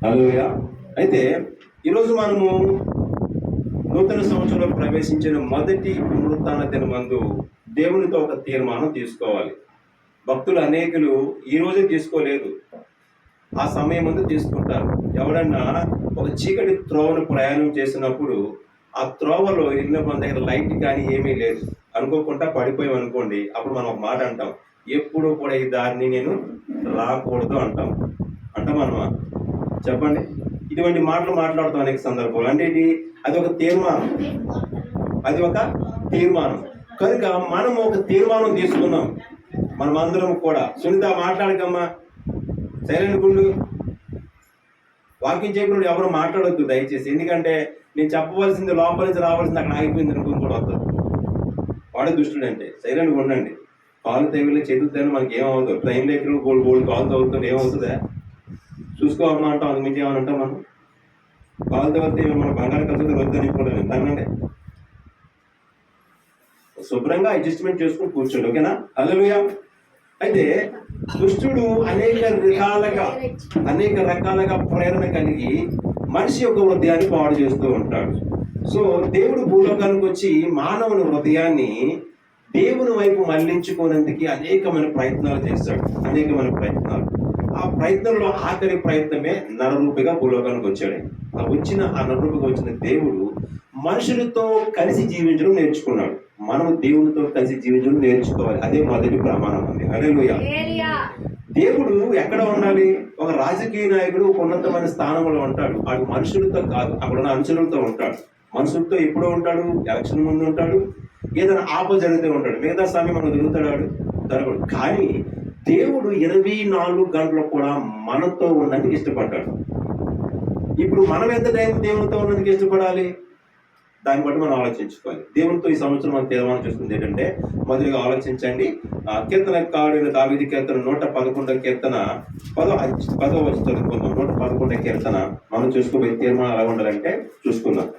హల్లెలూయా. అయితే ఈరోజు మనము నూతన సంవత్సరంలో ప్రవేశించిన మొదటి పునరుత్థాన దినమందు దేవునితో ఒక తీర్మానం తీసుకోవాలి. భక్తులు అనేకులు ఈ రోజే తీసుకోలేదు, ఆ సమయం ముందు తీసుకుంటారు. ఎవడన్నా ఒక చీకటి త్రోవను ప్రయాణం చేసినప్పుడు ఆ త్రోవలో వెళ్ళిన మన దగ్గర లైట్ కానీ ఏమీ లేదు, అనుకోకుండా పడిపోయాం అనుకోండి, అప్పుడు మనం ఒక మాట అంటాం, ఎప్పుడు కూడా ఈ దారిని నేను రాకూడదు అంటాం. అంటామన్నమా? చెప్పండి. ఇటువంటి మాటలు మాట్లాడుతాం అనేక సందర్భాలు. అంటే అది ఒక తీర్మానం, అది ఒక తీర్మానం. కనుక మనం ఒక తీర్మానం తీసుకున్నాం. మనం అందరం కూడా, సునీత మాట్లాడకమ్మా, సైలెంట్ గుండు, వాక్యం చెప్పినప్పుడు ఎవరు మాట్లాడొద్దు దయచేసి. ఎందుకంటే నేను చెప్పవలసింది లోపల నుంచి రావాల్సింది అక్కడ ఆగిపోయింది అనుకుని కూడా వస్తుంది. వాడే దుష్టుడు అంటే. సైలెంట్గా ఉండండి. కాలు తగిలి చేతులు తగిలి మనకి ఏమవుతుంది? ట్రైన్లో ఎక్కడ గోల్డ్ కాలు తగ్గుతుంది ఏమవుతుందా? చూసుకోవమ్మా అంటాం, అది మించి ఏమని అంటాం మనం? కాలు తగిలితే మన బంగారు కలిసి వద్దని కూడా వింటానండి. శుభ్రంగా అడ్జస్ట్మెంట్ చేసుకుని కూర్చోండి, ఓకేనా? హల్లెలూయా. అయితే దుష్టుడు అనేక రకాలుగా ప్రేరణ కలిగి మనిషి యొక్క హృదయాన్ని పాడు చేస్తూ ఉంటాడు. సో దేవుడు భూలోకానికి వచ్చి మానవుని హృదయాన్ని దేవుని వైపు మళ్లించుకోనందుకు అనేకమైన ప్రయత్నాలు చేశాడు. అనేకమైన ప్రయత్నాలు. ఆ ప్రయత్నంలో ఆఖరి ప్రయత్నమే నరరూపిగా భూలోకానికి వచ్చాడు. ఆ నరరూపిగా వచ్చిన దేవుడు మనుషులతో కలిసి జీవించడం నేర్చుకున్నాడు. మనము దేవునితో కలిసి జీవించడం నేర్చుకోవాలి. అదే మొదటి ప్రమాణం ఉంది. హల్లెలూయా. దేవుడు ఎక్కడ ఉండాలి? ఒక రాజకీయ నాయకుడు ఒక ఉన్నతమైన స్థానంలో ఉంటాడు. వాడు మనుషులతో కాదు, అక్కడ ఉన్న అనుచరులతో ఉంటాడు. మనుషులతో ఎప్పుడో ఉంటాడు, ఎలక్షన్ ముందు ఉంటాడు, ఏదైనా ఆపద జరిగితే ఉంటాడు. మిగతా సమయం మనం తిరుగుతాడు జరగడు. కానీ దేవుడు 24 గంటలు కూడా మనతో ఉన్నందుకు ఇష్టపడ్డాడు. ఇప్పుడు మనం ఎంత టైం దేవునితో ఉన్నందుకు ఇష్టపడాలి? దాన్ని బట్టి మనం ఆలోచించుకోవాలి. దేవునితో ఈ సంవత్సరం మనం తీర్మానం చేసుకుంది ఏంటంటే, మొదటిగా ఆలోచించండి. కీర్తనకారుడైన దావీదు కీర్తన 111 కీర్తన 10వ వచనం చదువుకుందాం. 111 కీర్తన మనం చూసుకోబోయే తీర్మానం ఎలా ఉండాలంటే చూసుకుందాం.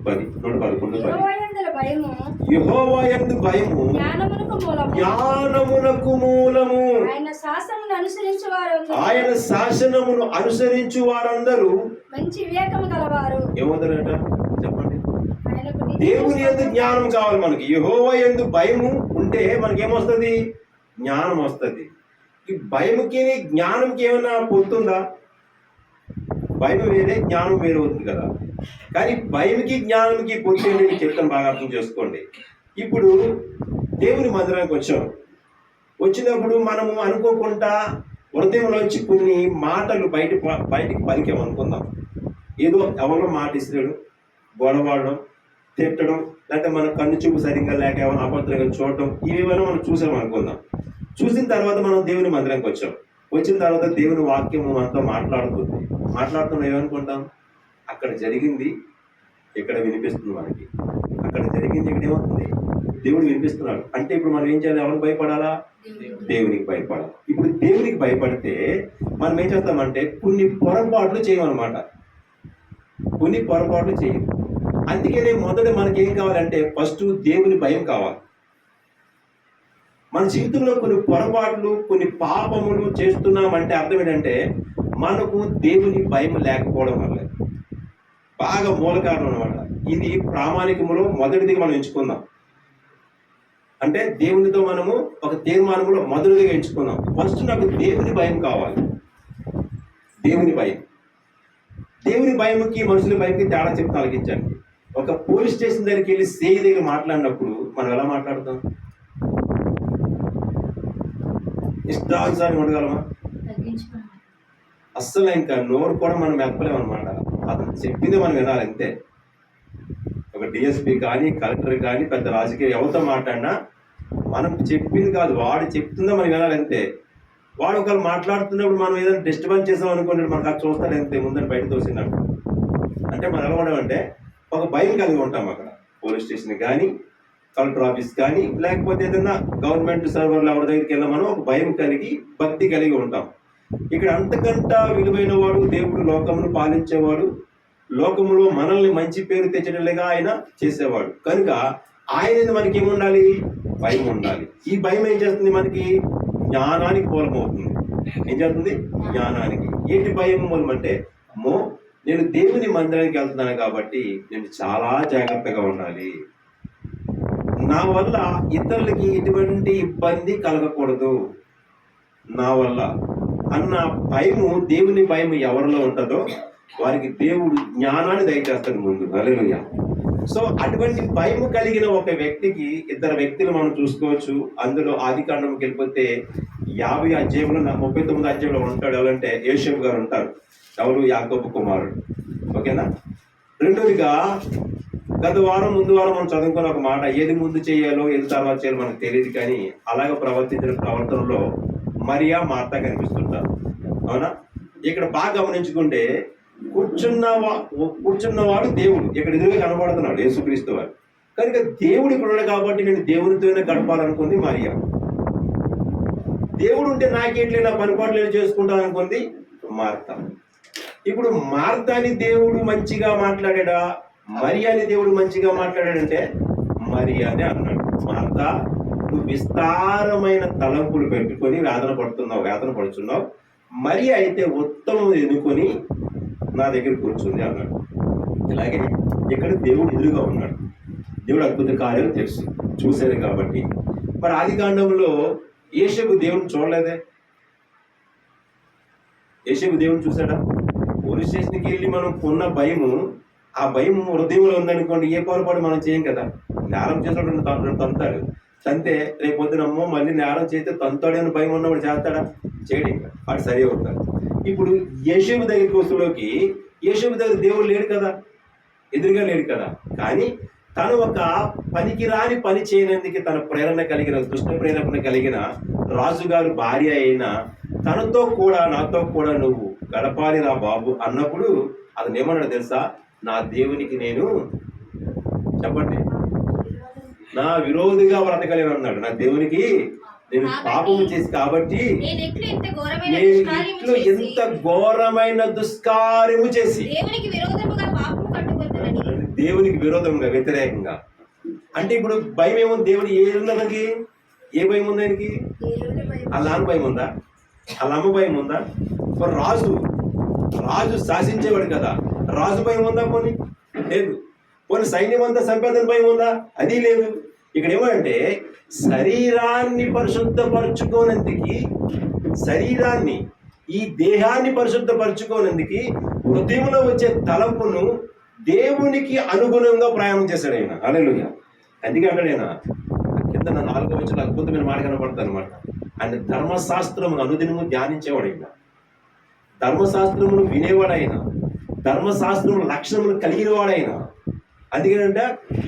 111 యెహోవా యందు భయము జ్ఞానమునకు మూలము. ఆయన శాసనమును అనుసరించు వారందరూ మంచి వివేకము గలవారు. ఏమవుతారట చెప్పండి? దేవుని యందు జ్ఞానం కావాలి మనకి. యెహోవా యందు భయము ఉంటే మనకి ఏమొస్తుంది? జ్ఞానం వస్తుంది. ఈ భయముకి జ్ఞానంకి ఏమైనా పొత్తుందా? భయం వేరే, జ్ఞానం వేరే అవుతుంది కదా. కానీ భయంకి జ్ఞానంకి పొత్తు చెప్తాను, బాగా అర్థం చేసుకోండి. ఇప్పుడు దేవుని మందిరానికి వచ్చినప్పుడు మనము అనుకోకుండా హృదయంలోంచి కొన్ని మాటలు బయటికి పలికామనుకుందాం. ఏదో ఎవరో మాట ఇస్తాడు, గొడవడం, తిట్టడం, లేకపోతే మన కన్ను చూపు సరిగ్గా లేక ఏమైనా అబద్ధాలుగా చూడటం, ఇవేమైనా మనం చూసామనుకుందాం. చూసిన తర్వాత మనం దేవుని మందిరానికి వచ్చిన తర్వాత దేవుని వాక్యము మనతో మాట్లాడుతున్నా ఏమనుకుంటాం? అక్కడ జరిగింది ఇక్కడ వినిపిస్తుంది మనకి. అక్కడ జరిగింది ఇక్కడ ఏమవుతుంది? దేవుడు వినిపిస్తున్నాడు. అంటే ఇప్పుడు మనం ఏం చేయాలి? ఎవరికి భయపడాలా? దేవునికి భయపడాలి. ఇప్పుడు దేవునికి భయపడితే మనం ఏం చేస్తామంటే కొన్ని పొరపాట్లు చేయమన్నమాట. కొన్ని పొరపాట్లు చేయం. అందుకనే మొదట మనకి ఏం కావాలంటే ఫస్ట్ దేవుని భయం కావాలి. మన జీవితంలో కొన్ని పొరపాట్లు, కొన్ని పాపములు చేస్తున్నామంటే అర్థం ఏంటంటే మనకు దేవుని భయం లేకపోవడం వల్ల. బాగా మూల కారణం అనమాట. ఇది ప్రామాణికములో మొదటిదిగా మనం ఎంచుకుందాం. అంటే దేవునితో మనము ఒక తీర్మానంలో మొదటిదిగా ఎంచుకుందాం. ఫస్ట్ నాకు దేవుని భయం కావాలి. దేవుని భయంకి మనుషుల భయంకి తేడా చెప్తే ఆలకించండి. ఒక పోలీస్ స్టేషన్ దగ్గరికి వెళ్ళి సేయి దగ్గర మాట్లాడినప్పుడు మనం ఎలా మాట్లాడతాం? ఇష్టానుసారి ఉండగలమా? అస్సలు ఇంకా నోరు కూడా మనం మెప్పలేమన్నమాట. అతను చెప్పింది మనం వినాలి అంతే. ఒక డిఎస్పీ కానీ, కలెక్టర్ కానీ, పెద్ద రాజకీయ ఎవరితో మాట్లాడినా మనం చెప్పింది కాదు, వాడు చెప్తుందో మనం వినాలి అంతే. వాడు ఒకళ్ళు మాట్లాడుతున్నప్పుడు మనం ఏదైనా డిస్టర్బెన్స్ చేసాం అనుకోండి, మనకు అది చూస్తాడు అంతే, ముందని బయట తోసినట్టు. అంటే మనం ఎలా ఉండమంటే ఒక భయం కలిగి ఉంటాం. అక్కడ పోలీస్ స్టేషన్ కానీ, కలెక్టర్ ఆఫీస్ కానీ, లేకపోతే ఏదైనా గవర్నమెంట్ సర్వర్లు ఎవరి దగ్గరికి వెళ్ళా మనం ఒక భయం కలిగి, భక్తి కలిగి ఉంటాం. ఇక్కడ అంతకంటా విలువైన వాడు దేవుడు, లోకమును పాలించేవాడు, లోకములో మనల్ని మంచి పేరు తెచ్చడలేగా ఆయన చేసేవాడు. కనుక ఆయన మనకి ఏముండాలి? భయం ఉండాలి. ఈ భయం ఏం చేస్తుంది? మనకి జ్ఞానానికి మూలమవుతుంది. ఏం చేస్తుంది? జ్ఞానానికి. ఏంటి భయం మూలం అంటే, నేను దేవుని మందిరానికి వెళ్తున్నాను కాబట్టి నేను చాలా జాగ్రత్తగా ఉండాలి, నా వల్ల ఇతరులకి ఎటువంటి ఇబ్బంది కలగకూడదు నా వల్ల అన్న భయము, దేవుని భయం ఎవరిలో ఉంటుందో వారికి దేవుడు జ్ఞానాన్ని దయచేస్తాడు ముందు. హల్లెలూయా. సో అటువంటి భయం కలిగిన ఒక వ్యక్తికి, ఇద్దరు వ్యక్తులు మనం చూసుకోవచ్చు. అందులో ఆదికాండంకి వెళ్ళిపోతే 50 అధ్యాయంలో 39 అధ్యాయంలో ఉంటాడు. ఎవరంటే యోసేపు గారు ఉంటారు. ఎవరు? యాకోబు కుమారుడు. ఓకేనా. రెండోదిగా ముందు వారం మనం చదువుకున్న ఒక మాట, ఏది ముందు చేయాలో ఏది తర్వాత చేయాలో మనకు తెలియదు, కానీ అలాగ ప్రవర్తించిన ప్రవర్తనలో మరియా, మార్తా కనిపిస్తుంటారు. అవునా. ఇక్కడ బాగా గమనించుకుంటే కూర్చున్నవాడు దేవుడు ఇక్కడ ఎదురుగా కనబడుతున్నాడు, యేసుక్రీస్తు వారు. కనుక దేవుడు ఇక్కడ ఉన్నాడు కాబట్టి నేను దేవునితోనే గడపాలనుకుంది మరియా. దేవుడు ఉంటే నాకేంటి, నా పనిపాట్లు చేసుకుంటాను అనుకుంది మార్తా. ఇప్పుడు మార్తాని దేవుడు మంచిగా మాట్లాడా, మరియాని దేవుడు మంచిగా మాట్లాడాడంటే మరియానే అన్నాడు, మార్తా నువ్వు విస్తారమైన తలంపులు పెట్టుకొని వేదన పడుతున్నావు, మరియా అయితే ఉత్తమం ఎన్నుకొని నా దగ్గర కూర్చుంది అన్నాడు. ఇలాగే ఇక్కడ దేవుడు ఎదురుగా ఉన్నాడు. దేవుడు అద్భుత కార్యాలు తెలుసు, చూశారు కాబట్టి. మరి ఆదికాండంలో యోసేపు దేవుడిని చూడలేదే? యోసేపు దేవుడిని చూశాడా? పోలీస్ స్టేషన్కి వెళ్ళి మనం కొన్న భయము, ఆ భయం హృదయంలో ఉందనుకోండి, ఏ పొరపాటు మనం చేయం కదా. నేరం చేసినప్పుడు తంతాడు, తంతే రేపు పొద్దునమ్మో మళ్ళీ నేరం చేస్తే తంతాడని భయం ఉన్నవాడు చేస్తాడా? చేయడం. ఇంకా వాడు సరి అవుతాడు. ఇప్పుడు యోసేపు దగ్గరికి వస్తులోకి, యోసేపు దగ్గర దేవుడు లేడు కదా, ఎదురుగా లేడు కదా. కానీ తను ఒక పనికిరాని పని చేయనందుకు తన ప్రేరణ కలిగిన, దుష్ట ప్రేరణ కలిగిన రాజుగారు భార్య అయిన తనతో కూడా, నాతో కూడా నువ్వు గడపాలి రా బాబు అన్నప్పుడు అతను ఏమన్నాడు తెలుసా? నా దేవునికి నేను, చెప్పండి, నా విరోధిగా బ్రతకలేను అన్నాడు. నా దేవునికి నేను పాపం చేసి కాబట్టి, నేను ఇట్లు ఎంత ఘోరమైన దుష్కార్యము చేసి దేవునికి విరోధంగా, వ్యతిరేకంగా. అంటే ఇప్పుడు భయం ఏముంది? దేవుడు ఏముంది? ఏ భయం ఉంది ఆయనకి? వాళ్ళ నాన్న భయం ఉందా? వాళ్ళ అమ్మ భయం ఉందా? రాజు శాసించేవాడు కదా, రాజు భయం ఉందా? పోనీ లేదు. పోనీ సైన్యం అంతా సంపేదని భయం ఉందా? అది లేదు. ఇక్కడ ఏమంటే శరీరాన్ని పరిశుద్ధపరచుకోనందుకు, శరీరాన్ని, ఈ దేహాన్ని పరిశుద్ధపరచుకోనందుకు హృదయంలో వచ్చే తలంపును దేవునికి అనుగుణంగా ప్రయాణం చేశాడు ఆయన. హల్లెలూయా. అందుకే అన్నాడు ఆయన కింద 4వ వచనంలో అద్భుతమైన మాట కనపడుతుంది అనమాట. ఆయన ధర్మశాస్త్రమును అనుదినము ధ్యానించేవాడు, ఆయన ధర్మశాస్త్రమును వినేవాడైన, ధర్మశాస్త్రము లక్షణములు కలిగిన వాడైన. అందుకేనంటే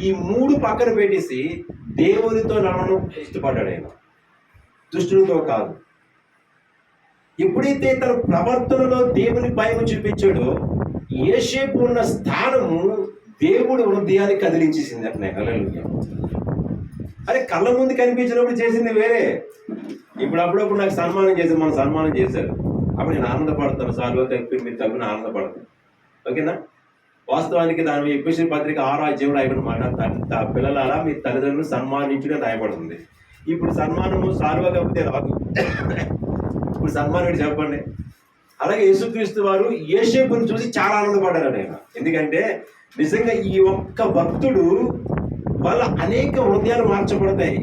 ఈ 3 పక్కన పెట్టేసి దేవునితో నడవడం ఇష్టపడ్డాడు ఆయన, దుష్టునితో కాదు. ఎప్పుడైతే తన ప్రవర్తనలో దేవుని భయం చూపించాడో, యోసేపు ఉన్న స్థానము దేవుడు హృదయాన్ని కదిలించేసింది అట్నే. హల్లెలూయా. అరే కళ్ళ ముందు కనిపించినప్పుడు చేసింది వేరే. ఇప్పుడు అప్పుడప్పుడు నాకు సన్మానం చేశారు, మనం సన్మానం చేశారు, అప్పుడు నేను ఆనందపడతాను, సార్లు తప్పి మీరు తగ్గున ఆనందపడతాను. ఓకేనా. వాస్తవానికి దాని ఎపిసి పత్రిక 6వ అధ్యాయంలో అయిపోయినమాట, పిల్లలారా మీ తల్లిదండ్రులు సన్మానించుగా రాయబడుతుంది. ఇప్పుడు సన్మానము సాల్వ కాకపోతే రాదు, ఇప్పుడు సన్మానం చెప్పండి. అలాగే యేసుక్రీస్తు వారు యోసేపుని చూసి చాలా ఆనందపడ్డారు ఆయన. ఎందుకంటే నిజంగా ఈ ఒక్క భక్తుడు వల్ల అనేక హృదయాలు మార్చబడతాయి,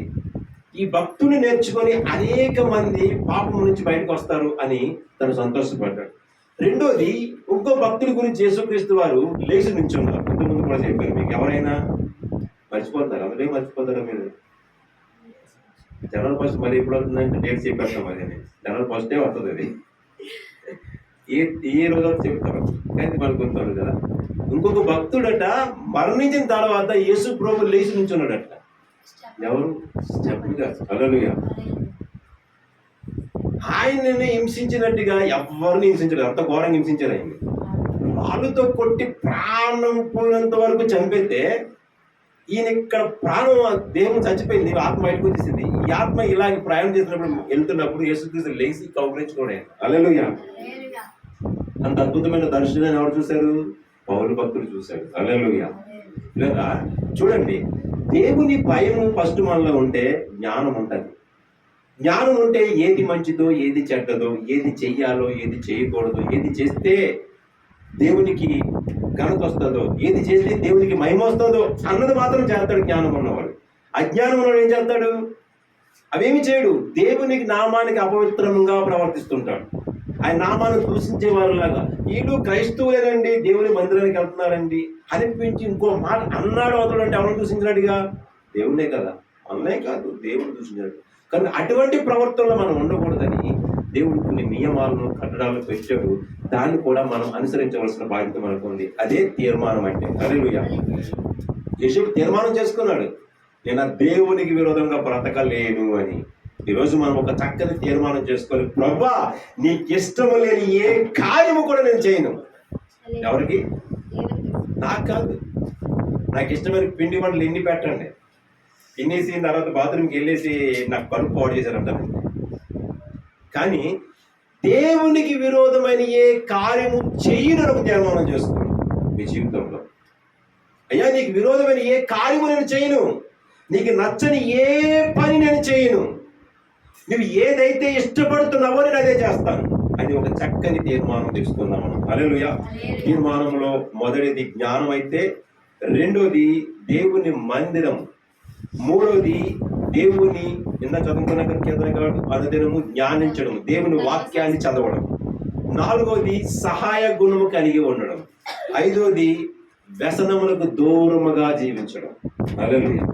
ఈ భక్తుని నేర్చుకొని అనేక మంది పాపం నుంచి బయటకు వస్తారు అని తను సంతోషపడ్డాడు. రెండోది, ఇంకో భక్తుడి గురించి యేసుక్రీస్తు వారు లేచి నిల్చున్నారు. ఇంతకుముందు కూడా చెప్పారు మీకు. ఎవరైనా మర్చిపోతారు? అందులో మర్చిపోతారా మీరు? జనవరి 1 మరి ఎప్పుడు వస్తుందంటే డేట్ చెప్పేస్తాం. మరి జనవరి 1 వస్తుంది. అది ఏ రోజు చెప్తారు కానీ మనకు గుర్తుంది కదా. ఇంకొక భక్తుడట మరణించిన తర్వాత యేసు ప్రభు లేచి నుంచున్నాడట. ఎవరు? స్టెఫెన్. హల్లెలూయా. ఆయనని హింసించినట్టుగా ఎవరిని హింసించలేదు, అంత ఘోరంగా హింసించారు ఆయన. రాళ్ళతో కొట్టి ప్రాణం పోయినంత వరకు చంపితే ఈయన ఇక్కడ ప్రాణం, దేవుడు చచ్చిపోయింది, ఆత్మ బయటకు వచ్చేసింది. ఈ ఆత్మ ఇలాగ ప్రయాణం చేసినప్పుడు వెళ్తున్నప్పుడు యేసుక్రీస్తు లేచి కౌగిలించుకోవడం. హల్లెలూయా. అంత అద్భుతమైన దర్శనాన్ని ఎవరు చూశారు? పౌలు భక్తుడు చూశాడు. హల్లెలూయా. లేదా చూడండి, దేవుని భయము ఫస్ట్ మనలో ఉంటే జ్ఞానం ఉంటుంది. జ్ఞానం ఉంటే ఏది మంచిదో, ఏది చెడ్డదో, ఏది చెయ్యాలో, ఏది చేయకూడదో, ఏది చేస్తే దేవునికి ఘనత వస్తుందో, ఏది చేస్తే దేవునికి మహిమ వస్తుందో అన్నది మాత్రం చేస్తాడు జ్ఞానం ఉన్నవాడు. అజ్ఞానం ఉన్నవాడు ఏం చేస్తాడు? అవేమి చేయడు. దేవునికి నామానికి అపవిత్రంగా ప్రవర్తిస్తుంటాడు. ఆయన నామాన్ని దూషించే వారిలాగా. వీళ్ళు క్రైస్తవులేనండి, దేవుని మందిరానికి వెళ్తున్నారండి అనిపించి ఇంకో మాట అన్నాడు అవతల అంటే ఎవరు దూషించినట్టుగా? దేవుడే కదా, అన్నే కాదు, దేవుడు దూషించాడు. కనుక అటువంటి ప్రవర్తనలో మనం ఉండకూడదని దేవుడు కొన్ని నియమాలను, కట్టడాలను పెట్టాడు. దాన్ని కూడా మనం అనుసరించవలసిన బాధ్యత మనకు ఉంది. అదే తీర్మానం అంటే. హల్లెలూయా. యేషూవు తీర్మానం చేసుకున్నాడు, నేను దేవునికి విరోధంగా బ్రతకలేను అని. ఈరోజు మనం ఒక చక్కని తీర్మానం చేసుకోవాలి, ప్రభువా నీకు ఇష్టము లేని ఏ కార్యము కూడా నేను చేయను. ఎవరికి? నాకు కాదు. నాకు ఇష్టమైన పిండి వంటలు ఎన్ని పెట్టండి, తినేసి తర్వాత బాత్రూమ్కి వెళ్ళేసి నాకు కడుపు పాడు చేశారంట. కానీ దేవునికి విరోధమైన ఏ కార్యము చేయను ఒక తీర్మానం చేసుకోండి మీ జీవితంలో. అయ్యా నీకు విరోధమైన ఏ కార్యము నేను చేయను, నీకు నచ్చని ఏ పని నేను చేయను, నువ్వు ఏదైతే ఇష్టపడుతున్నావో నేను అదే చేస్తాను అని ఒక చక్కని తీర్మానం తీసుకుందాం మనం. హల్లెలూయా. తీర్మానంలో మొదటిది జ్ఞానం అయితే, రెండోది దేవుని మందిరం, మూడోది దేవుని చదువుకున్న కీర్తనకారుడు అనుదినము జ్ఞానించడం, దేవుని వాక్యాన్ని చదవడం, నాలుగోది సహాయ గుణము కలిగి ఉండడం, ఐదోది వ్యసనములకు దూరముగా జీవించడం. హల్లెలూయా.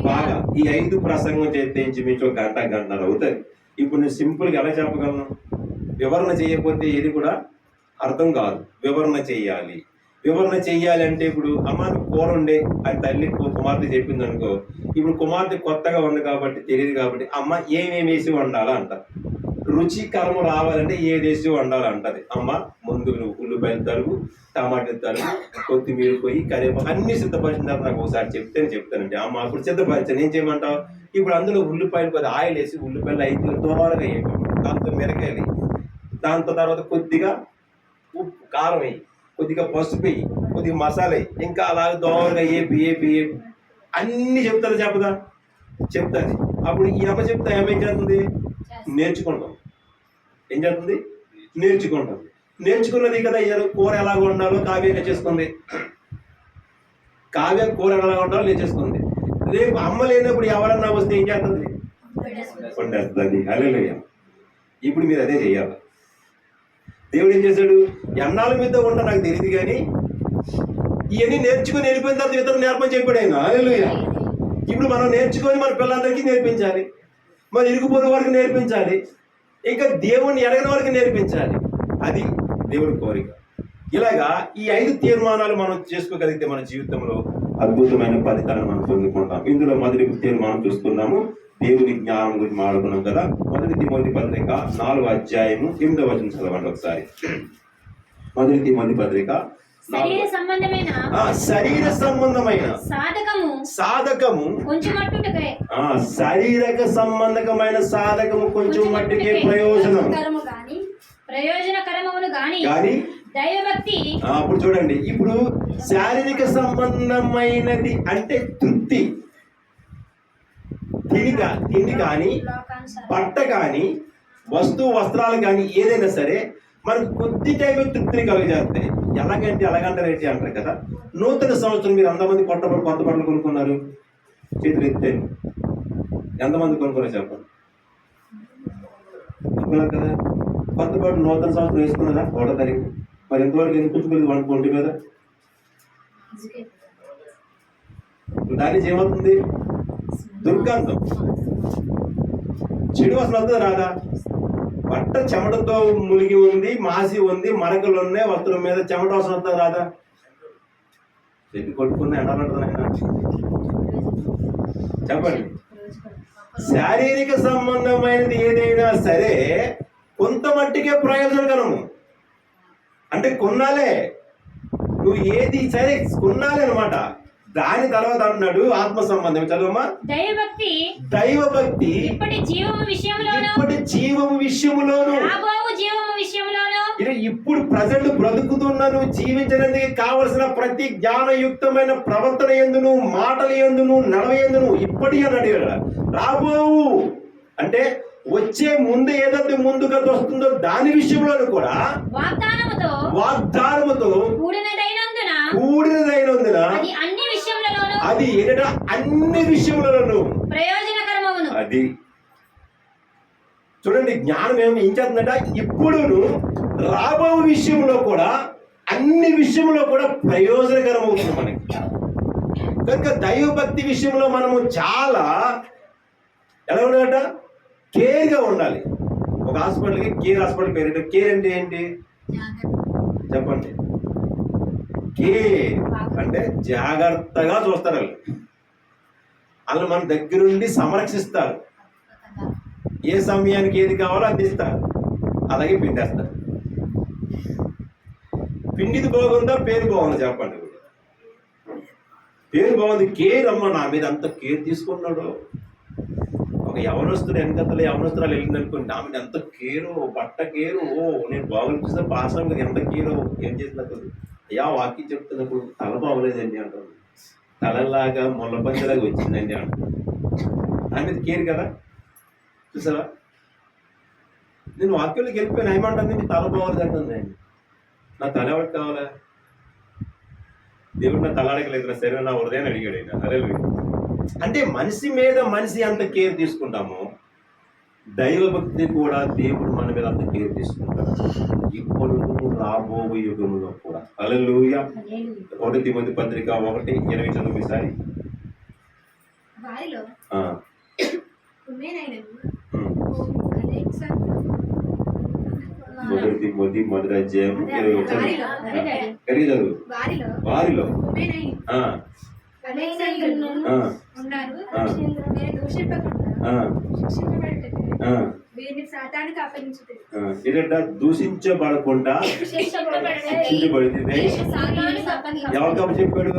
బాగా ఈ 5 ప్రసంగం చేస్తే ఇంచుమించు గంటన్నర అవుతుంది. ఇప్పుడు నేను సింపుల్గా ఎలా చెప్పగలను? వివరణ చేయకపోతే ఏది కూడా అర్థం కాదు. వివరణ చెయ్యాలి. వివరణ చెయ్యాలి అంటే ఇప్పుడు అమ్మ కూర ఉండే అని తల్లి కుమార్తె చెప్పింది అనుకో, ఇప్పుడు కుమార్తె కొత్తగా ఉంది కాబట్టి తెలియదు కాబట్టి అమ్మ ఏమేమి వేసి వండాలా అంటారు. రుచికరము రావాలంటే ఏది వేసి వండాలంటది. అమ్మ ముందు నువ్వు ఉల్లిపాయలు తరుగు, టమాటా తరుగు, కొత్తిమీర పోయి, కరివేపాకు అన్ని సిద్ధపరిచిన తర్వాత నాకు ఒకసారి చెప్తానండి. అమ్మ ఇప్పుడు సిద్ధపరిచాను, ఏం చేయమంటావు? ఇప్పుడు అందులో ఉల్లిపాయలు కొద్దిగా ఆయిల్ వేసి ఉల్లిపాయలు 5 దూరంగా వేయకూడదు, దాంతో మిరకాయలు, దాంతో తర్వాత కొద్దిగా ఉప్పు కారం వేయి, కొద్దిగా పసుపు వేయి, కొద్దిగా మసాలా వేయి, ఇంకా అలాగే దోరగా ఏపి అన్ని చెప్తారా? చెప్పదా? చెప్తాది. అప్పుడు ఈ అమ్మ చెప్తా ఏమేం చేస్తుంది? నేర్చుకుంటాం. ఏం చేస్తుంది? నేర్చుకుంటాం. నేర్చుకున్నది కదా కూర ఎలా వండాలో కావ్యంగా చేసుకుంది. కావ్య కూర ఎలా వండాలో నేర్చేసుకుంది. రేపు అమ్మ లేనప్పుడు ఎవరన్నా వస్తే ఏం చేస్తుంది? వండేస్తుంది. హల్లెలూయా. ఇప్పుడు మీరు అదే చెయ్యాలి. దేవుడు ఏం చేశాడు? ఎన్నాళ్ళ మీద ఉంటా నాకు తెలియదు కానీ ఇవన్నీ నేర్చుకుని వెళ్ళిపోయిన తర్వాత ఇతరులు నేర్పని చెప్పాడు ఆయన. హల్లెలూయా. ఇప్పుడు మనం నేర్చుకొని మన పిల్లలందరికీ నేర్పించాలి, మన ఇరుగుపోయిన వారికి నేర్పించాలి, ఇంకా దేవుణ్ణి ఎరగని వారికి నేర్పించాలి. అది దేవుడి కోరిక. ఇలాగా ఈ 5 తీర్మానాలు మనం చేసుకోగలిగితే మన జీవితంలో అద్భుతమైన ఫలితాలను మనం పొందుకుంటాం. ఇందులో మొదటి తీర్మానం చూస్తున్నాము, దేవుని జ్ఞానం గురించి మాట్లాడుకున్నాం కదా. మొదటి తిమోతి పత్రిక 4వ అధ్యాయము 8వ వచనం చదవండి ఒకసారి. మొదటి తిమోతి పత్రిక శరీర సంబంధమైన సాధకము శారీరక సంబంధకమైన సాధకము కొంచెం మట్టికే ప్రయోజనకరమును గాని దైవభక్తి. అప్పుడు చూడండి, ఇప్పుడు శారీరక సంబంధమైనది అంటే తృప్తి, తిండి కానీ, బట్ట కానీ, వస్త్రాలు కానీ ఏదైనా సరే మనకు కొద్ది టైమే తృప్తిని కలుగజేస్తాయి. ఎలాగంటారేంటి అంటారు కదా. నూతన సంవత్సరం మీరు ఎంతమంది కొత్త బట్టలు కొనుక్కున్నారు? చేతులు ఎత్తే ఎంతమంది కొనుక్కున్నారు చెప్పండి. కొనుక్కున్నారు కదా. కొత్త బట్టలు నూతన సంవత్సరం వేసుకున్నారా? 1వ తారీఖు. మరి ఎంతవరకు ఎందుకు ఒంటి మీద దాని ఏమవుతుంది? దుర్గంధం, చెడు అసలు అవుతుంది రాదా? బట్ట చెమటతో ములిగి ఉంది, మాసి ఉంది, మరకలు ఉన్నాయి, వస్త్రం మీద చెమట అవసరం అవుతుంది రాదా? చెట్టు కొట్టుకున్న ఎండాలంటుందా? చెప్పండి. శారీరక సంబంధమైనది ఏదైనా సరే కొంత మట్టికే ప్రయోజనకరము. అంటే కొన్నాలే, నువ్వు ఏది సరే కొన్నాలే అనమాట. దాని తర్వాత అంటున్నాడు ఆత్మ సంబంధం. చదువమ్మా. దైవభక్తి ఇప్పటి జీవము విషయములోను ఇప్పుడు ప్రజెంట్ బ్రతుకుతున్నను జీవించడానికి కావలసిన ప్రతి జ్ఞానయుక్తమైన ప్రవర్తన యందును, మాటల యందును, నడవ యందును ఇప్పటి అని అడిగాడు. రాబోవు అంటే వచ్చే ముందు ఏదైతే ముందుగా వస్తుందో దాని విషయంలో కూడా వాగ్దానముతో కూడినదైనందున అది ఏంటంటే అన్ని విషయములలోనూ ప్రయోజనకరమవును. అది చూడండి, జ్ఞానం ఏం చేస్తుందంట, ఇప్పుడును రాబో విషయంలో కూడా అన్ని విషయంలో కూడా ప్రయోజనకరం అవుతుంది మనకి. కనుక దైవభక్తి విషయంలో మనము చాలా ఎలా ఉండాలంట, కేర్గా ఉండాలి. ఒక హాస్పిటల్కి కేర్ హాస్పిటల్ పేరు కేర్ అంటే ఏంటి చెప్పండి? కేర్ అంటే జాగ్రత్తగా చూస్తారు వాళ్ళు మన దగ్గరుండి సంరక్షిస్తారు. ఏ సమయానికి ఏది కావాలో అందిస్తారు, అలాగే పిండేస్తారు. పిండిది బాగుందా, పేరు బాగుందా చెప్పండి? పేరు బాగుంది, కేర్ అమ్మ నా మీద అంత కేర్ తీసుకున్నాడు. ఒక యవనస్తుడు వెనకతలో యవనస్తురాలు వెళ్ళింది అనుకోండి, నా మీద ఎంత కేరు, బట్ట కేరు, ఓ నేను బాగుంటే పాసం కదా ఎంత కేరు. ఏం చేసినప్పుడు అయ్యా వాక్యం చెప్తున్నప్పుడు తల బాగోలేదండి అంటారు, తలలాగా ముళ్ళపంచలాగా వచ్చిందండి అంటారు. నా మీద కేర్ కదా, చూసారా? నేను వాక్యంలోకి వెళ్ళిపోయిన ఏమంటుంది, మీ తల బాగోలేదు అంటుంది. నా తల ఎవరికి కావాలా? దేవుడు నా తల అడగలేదు, నా శరీరం నా హృదయాన్ని అడిగాడు ఆయన. అదే అంటే మనిషి మీద మనిషి అంత కేర్ తీసుకుంటాము, దైవభక్తి కూడా దేవుడు మన మీద అంత కేర్ తీసుకుంటాడు ఇప్పుడు రాబో యుగంలో కూడా. హల్లెలూయా. 1 తిమోతి పత్రిక 1:20 చదువుసారి. 1 తిమోతి 1:20 చదువు. వారిలో దూషించబడకుండా ఎవరికప్పు చెప్పాడు?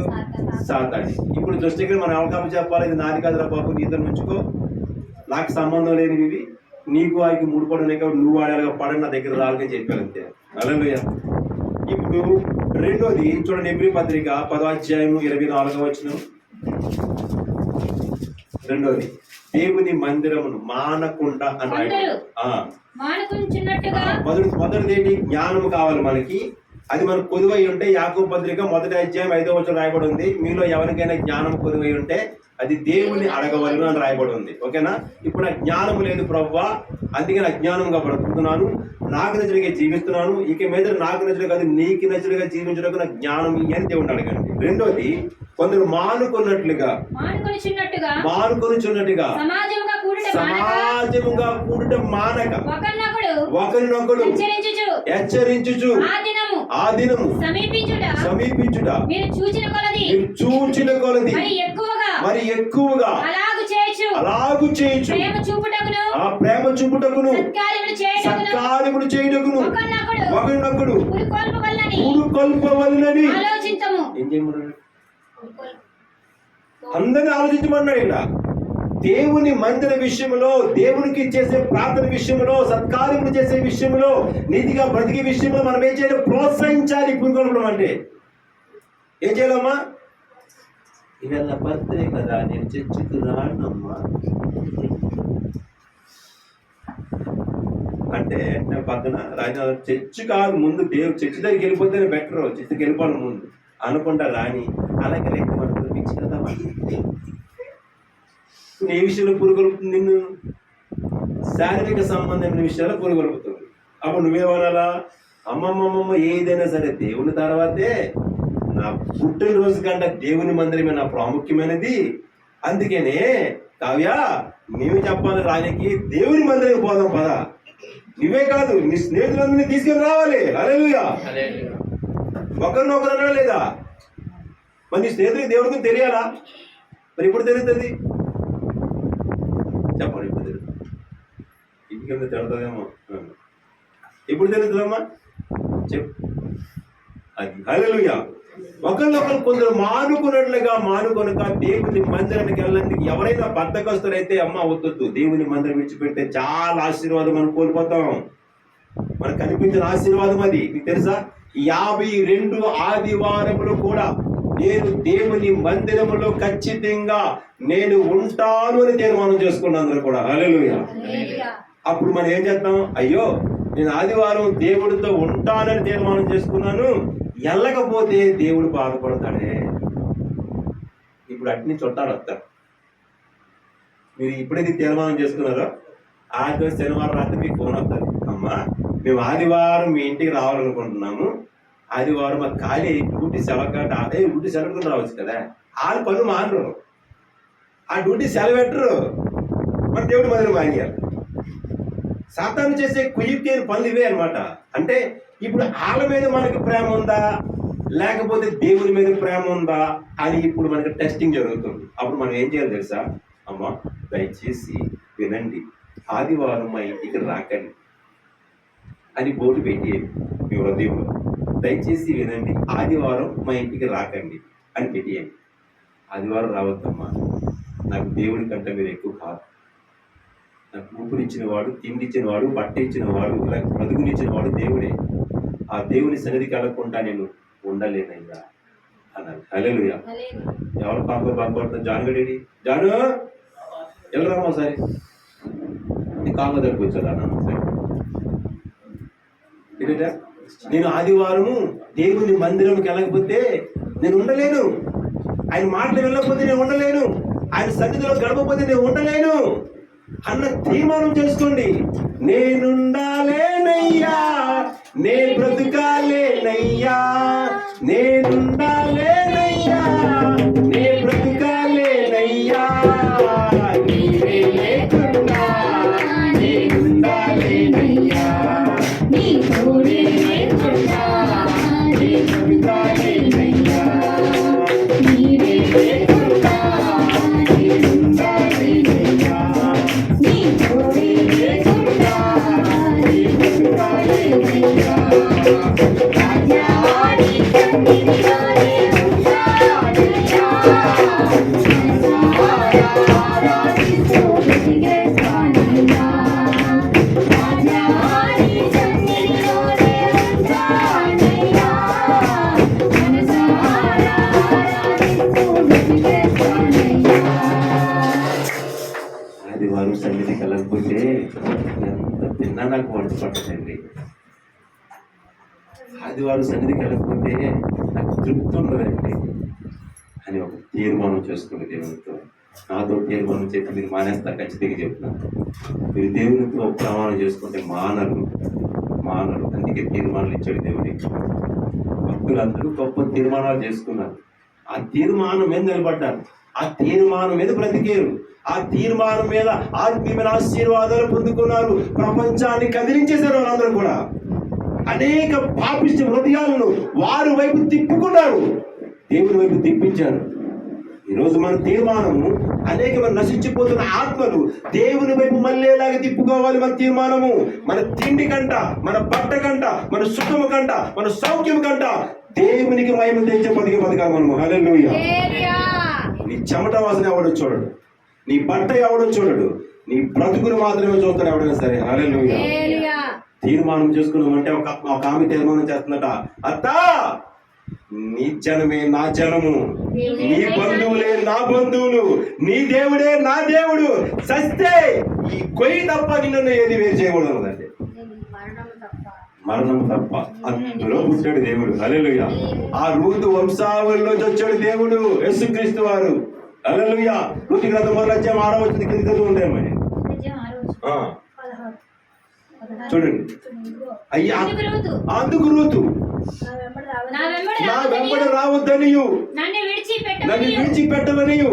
సాతాని. ఇప్పుడు దృష్టికి మనం ఎవరికప్పు చెప్పాలి? ఇది నాది కాదురా బాబు, నీతో ఉంచుకో, నాకు సంబంధం లేనివి ఇవి, నీకు వారికి ముడిపడినాయి కాబట్టి నువ్వు వాడాలిగా, పడని నా దగ్గర రాలని చెప్పారు అంతే. హల్లెలూయా. ఇప్పుడు రెండోది చూడండి, హెబ్రీ పత్రిక 10:24 రెండోది, దేవుని మందిరమును మానకుండా అని మొదటిది ఏంటి? జ్ఞానము కావాలి మనకి. అది మనకు కొదువై ఉంటే యాకోబు పత్రిక 1:5 రాయబడి ఉంది, మీలో ఎవరికైనా జ్ఞానం కొదువై ఉంటే అది దేవుని అడగవలను అని రాయబడి ఉంది. ఓకేనా? ఇప్పుడు నాకు జ్ఞానం లేదు ప్రభువా, అందుకే నా జ్ఞానంగా బ్రతుకుతున్నాను, నాకు నచ్చినగా జీవిస్తున్నాను, ఇక మీద నాకు నచ్చిన కాదు నీకు నచ్చినగా జీవించడానికి నాకు జ్ఞానం అని దేవుడిని అడగండి. రెండోది, కొందరు మానుకున్నట్లుగా సమాజముగా కూడట మానక ఒకరినొకడు హెచ్చరించుచు ఆ దినము సమీపించుట మీరు చూచిన కొలది మరి ఎక్కువగా అలాగు చేయొచ్చు. ఆ ప్రేమ చూపుటకును సత్కార్యములు చేయుటకును ఒకరినొకడు పురుకొల్పవలెనని ఏం చేయమన్నాడు? అందరినీ ఆలోచించమన్నాడు. ఇక్కడ దేవుని మందిర విషయంలో, దేవునికి చేసే ప్రార్థన విషయంలో, సత్కార్యములు చేసే విషయంలో, నీతిగా బ్రతికే విషయంలో మనం ఏం చేయాలి? ప్రోత్సహించాలి. పురుకొల్పడం అంటే ఏం చేయాలమ్మా? ఇవాళ బర్త్డే కదా, నేను చర్చికి రానమ్మా అంటే నేను పక్కన రాజా చర్చి కాదు, ముందు దేవుడు చర్చి దగ్గరికి వెళ్ళిపోతేనే బెటర్, చర్చికి వెళ్ళిపోవడం ముందు అనుకుంటా రాని. అలాగే లేక మనకు పిచ్చి కదా. ఏ విషయంలో పురుగొలుపుతుంది? నిన్ను శారీరక సంబంధమైన విషయాల్లో పురుగొలుపుతుంది. అప్పుడు నువ్వేమనాలా? అమ్మమ్మమ్మ ఏదైనా సరే దేవుని తర్వాతే, నా పుట్టినరోజు కంటే దేవుని మందిరమే నా ప్రాముఖ్యమైనది. అందుకనే కావ్య మేము చెప్పాలి రానికి, దేవుని మందిరం పోదాం పదా. నువ్వే కాదు, నీ స్నేహితులందరినీ తీసుకొని రావాలి. హల్లెలూయా. ఒకరినొకరు అన్నా లేదా? మరి నీ స్నేహితుడికి దేవుడికి తెలియాలా? మరి ఇప్పుడు తెలుస్తుంది చెప్పండి. ఇప్పుడు తెలుస్తుంది, ఇంటికి తెలుతుందేమో. ఇప్పుడు తెలుస్తుందమ్మా చెప్పు. అది హల్లెలూయా. ఒకరినొకరు కొందరు మానుకొనక దేవుని మందిరానికి వెళ్ళడానికి ఎవరైనా బద్ధకస్తులైతే అమ్మ వద్దొద్దు, దేవుని మందిరం విడిచిపెడితే చాలా ఆశీర్వాదం మనం కోల్పోతాం. మనకు కనిపించిన ఆశీర్వాదం అది. మీకు తెలుసా? 52 ఆదివారములు కూడా నేను దేవుని మందిరములో ఖచ్చితంగా నేను ఉంటాను అని తీర్మానం చేసుకున్నాను అందరూ కూడా. హల్లెలూయా. అప్పుడు మనం ఏం చేస్తాం? అయ్యో, నేను ఆదివారం దేవుడితో ఉంటానని తీర్మానం చేసుకున్నాను, వెళ్ళకపోతే దేవుడు బాధపడతాడే. ఇప్పుడు అట్ని చుట్టాలు వస్తారు. మీరు ఇప్పుడైతే తీర్మానం చేసుకున్నారో ఆదివారం శనివారం రాత్రి మీకు ఫోన్ వస్తుంది, అమ్మా మేము ఆదివారం మీ ఇంటికి రావాలనుకుంటున్నాము, ఆదివారం మాకు ఖాళీ డ్యూటీ సెలవు కాబట్టి అదే డ్యూటీ సెలవుకుని రావచ్చు కదా. వాళ్ళ పనులు మానరు, ఆ డ్యూటీ సెలవు పెట్టరు, మన దేవుడి మొదలు మానేయాలి. సాతాను చేసే కుయుక్తి పనులు ఇవే అనమాట. అంటే ఇప్పుడు వాళ్ళ మీద మనకి ప్రేమ ఉందా లేకపోతే దేవుని మీద ప్రేమ ఉందా అని ఇప్పుడు మనకి టెస్టింగ్ జరుగుతుంది. అప్పుడు మనం ఏం చేయాలి తెలుసా? అమ్మ దయచేసి వినండి, ఆదివారం మా ఇంటికి రాకండి అని బోర్డు పెట్టేయండి మీ హృదయంలో. దయచేసి వినండి, ఆదివారం మా ఇంటికి రాకండి అని పెట్టేయండి. ఆదివారం రావద్దమ్మా, నాకు దేవుడి కంటే మీరు ఎక్కువ కాదు. నాకు ఊపిరిచ్చిన వాడు, తిండి ఇచ్చిన వాడు, బట్ట ఇచ్చిన వాడు, ఇలా బ్రతుకునిచ్చిన వాడు దేవుడే. ఆ దేవుని సన్నిధికి వెళ్ళకుండా నేను ఉండలేనయ్యా అన్నారు. హల్లెలూయా. ఎవరు బాగుపడుతుంది? జాను గడేడి, జాను వెళ్ళరామా ఒకసారి, నీ కాంగ దగ్గర కూర్చోరా సరే. ఏంటంటే నేను ఆదివారము దేవుని మందిరంకి వెళ్ళకపోతే నేను ఉండలేను, ఆయన మాటలు వెళ్ళకపోతే నేను ఉండలేను, ఆయన సన్నిధిలో గడపకపోతే నేను ఉండలేను అన్న తీర్మానం చేసుకోండి. నేనుండాలేనయ్యా, నే బ్రతుకాలేనయ్యా, నేనుండాలేనయ్యా, నే బ్రతుకాలేనయ్యా, నీవే లేకుండా నేనుండాలేనయ్యా, నీ తోడే లేకుండా నే బ్రతుకాలేనయ్యా, నీవే లేకుండా నేనుండాలేనయ్యా, నీ తోడే లేకుండా నే బ్రతుకాలేనయ్యా. రాజాని సన్నిధిలోనే ఉంటానయ్యా, ఆరాధిస్తూ బ్రతికేస్తానయ్యా. రాజాని సన్నిధిలోనే ఉంటానయ్యా, మనసారా ఆరాధిస్తూ బ్రతికేస్తానయ్యా. ఆదివారం సన్నిధికి వెళ్ళకపోతే ఎంత తిన్నా నాకు వంట పట్టదండి. ఆదివారం సన్నిధికి వెళ్ళకపోతే నాకు తృప్తి ఉండదండి అని ఒక తీర్మానం చేసుకుని దేవునితో, నాతో తీర్మానం చెప్పి మీరు మానేస్తా ఖచ్చితంగా చెప్తున్నాను. మీరు దేవునితో ప్రమాణం చేసుకుంటే మానరు. అందుకే తీర్మానాలు ఇచ్చాడు దేవుడికి. భక్తులందరూ గొప్ప తీర్మానాలు చేసుకున్నారు, ఆ తీర్మానం మీద నిలబడ్డారు, ఆ తీర్మానం మీద బ్రతికేరు, ఆ తీర్మానం మీద ఆత్మీయమైన ఆశీర్వాదాలు పొందుకున్నారు. ప్రపంచాన్ని కదిలించేశారు వాళ్ళందరూ కూడా. అనేక పాపిష్టి హృదయాలను వారి వైపు తిప్పుకున్నారు, దేవుని వైపు తిప్పించారు. ఈరోజు మన తీర్మానము అనేక నశించిపోతున్న ఆత్మలు దేవుని వైపు మళ్ళేలాగా తిప్పుకోవాలి. మన తీర్మానము మన తిండి కంట, మన బట్ట కంట, మన సుఖము కంట, మన సౌఖ్యం కంట దేవునికి మహిమ తెచ్చే బతకాలి మనము. హల్లెలూయా. నీ చెమట వాసన ఎవడో చూడడు, నీ బట్ట ఎవడో చూడడు, నీ బ్రతుకును మాత్రమే చూస్తాడు ఎవడైనా సరే. హల్లెలూయా. తీర్మానం చేసుకున్నామంటే ఒక ఆమె తీర్మానం చేస్తుందట, అత్తా నీ జనమే నా జనము, నీ బంధువులే నా బంధువులు, నీ దేవుడే నా దేవుడు, సస్తే ఈ కొయ్యి తప్ప నిన్ను ఏది వేరు చేయకూడదండి. మరణం తప్ప అందులో పుట్టాడు దేవుడు. హల్లెలూయా. ఆ రూతు వంశావళిలోంచి వచ్చాడు దేవుడు యేసుక్రీస్తు వారు. హల్లెలూయా. రూతు గ్రంథం 6వ కింద ఉండేమని చూడండి. అయ్యా అందుకు రూతు నా వెంబడి రావద్దనియు, నన్ను విడిచిపెట్టవనియు,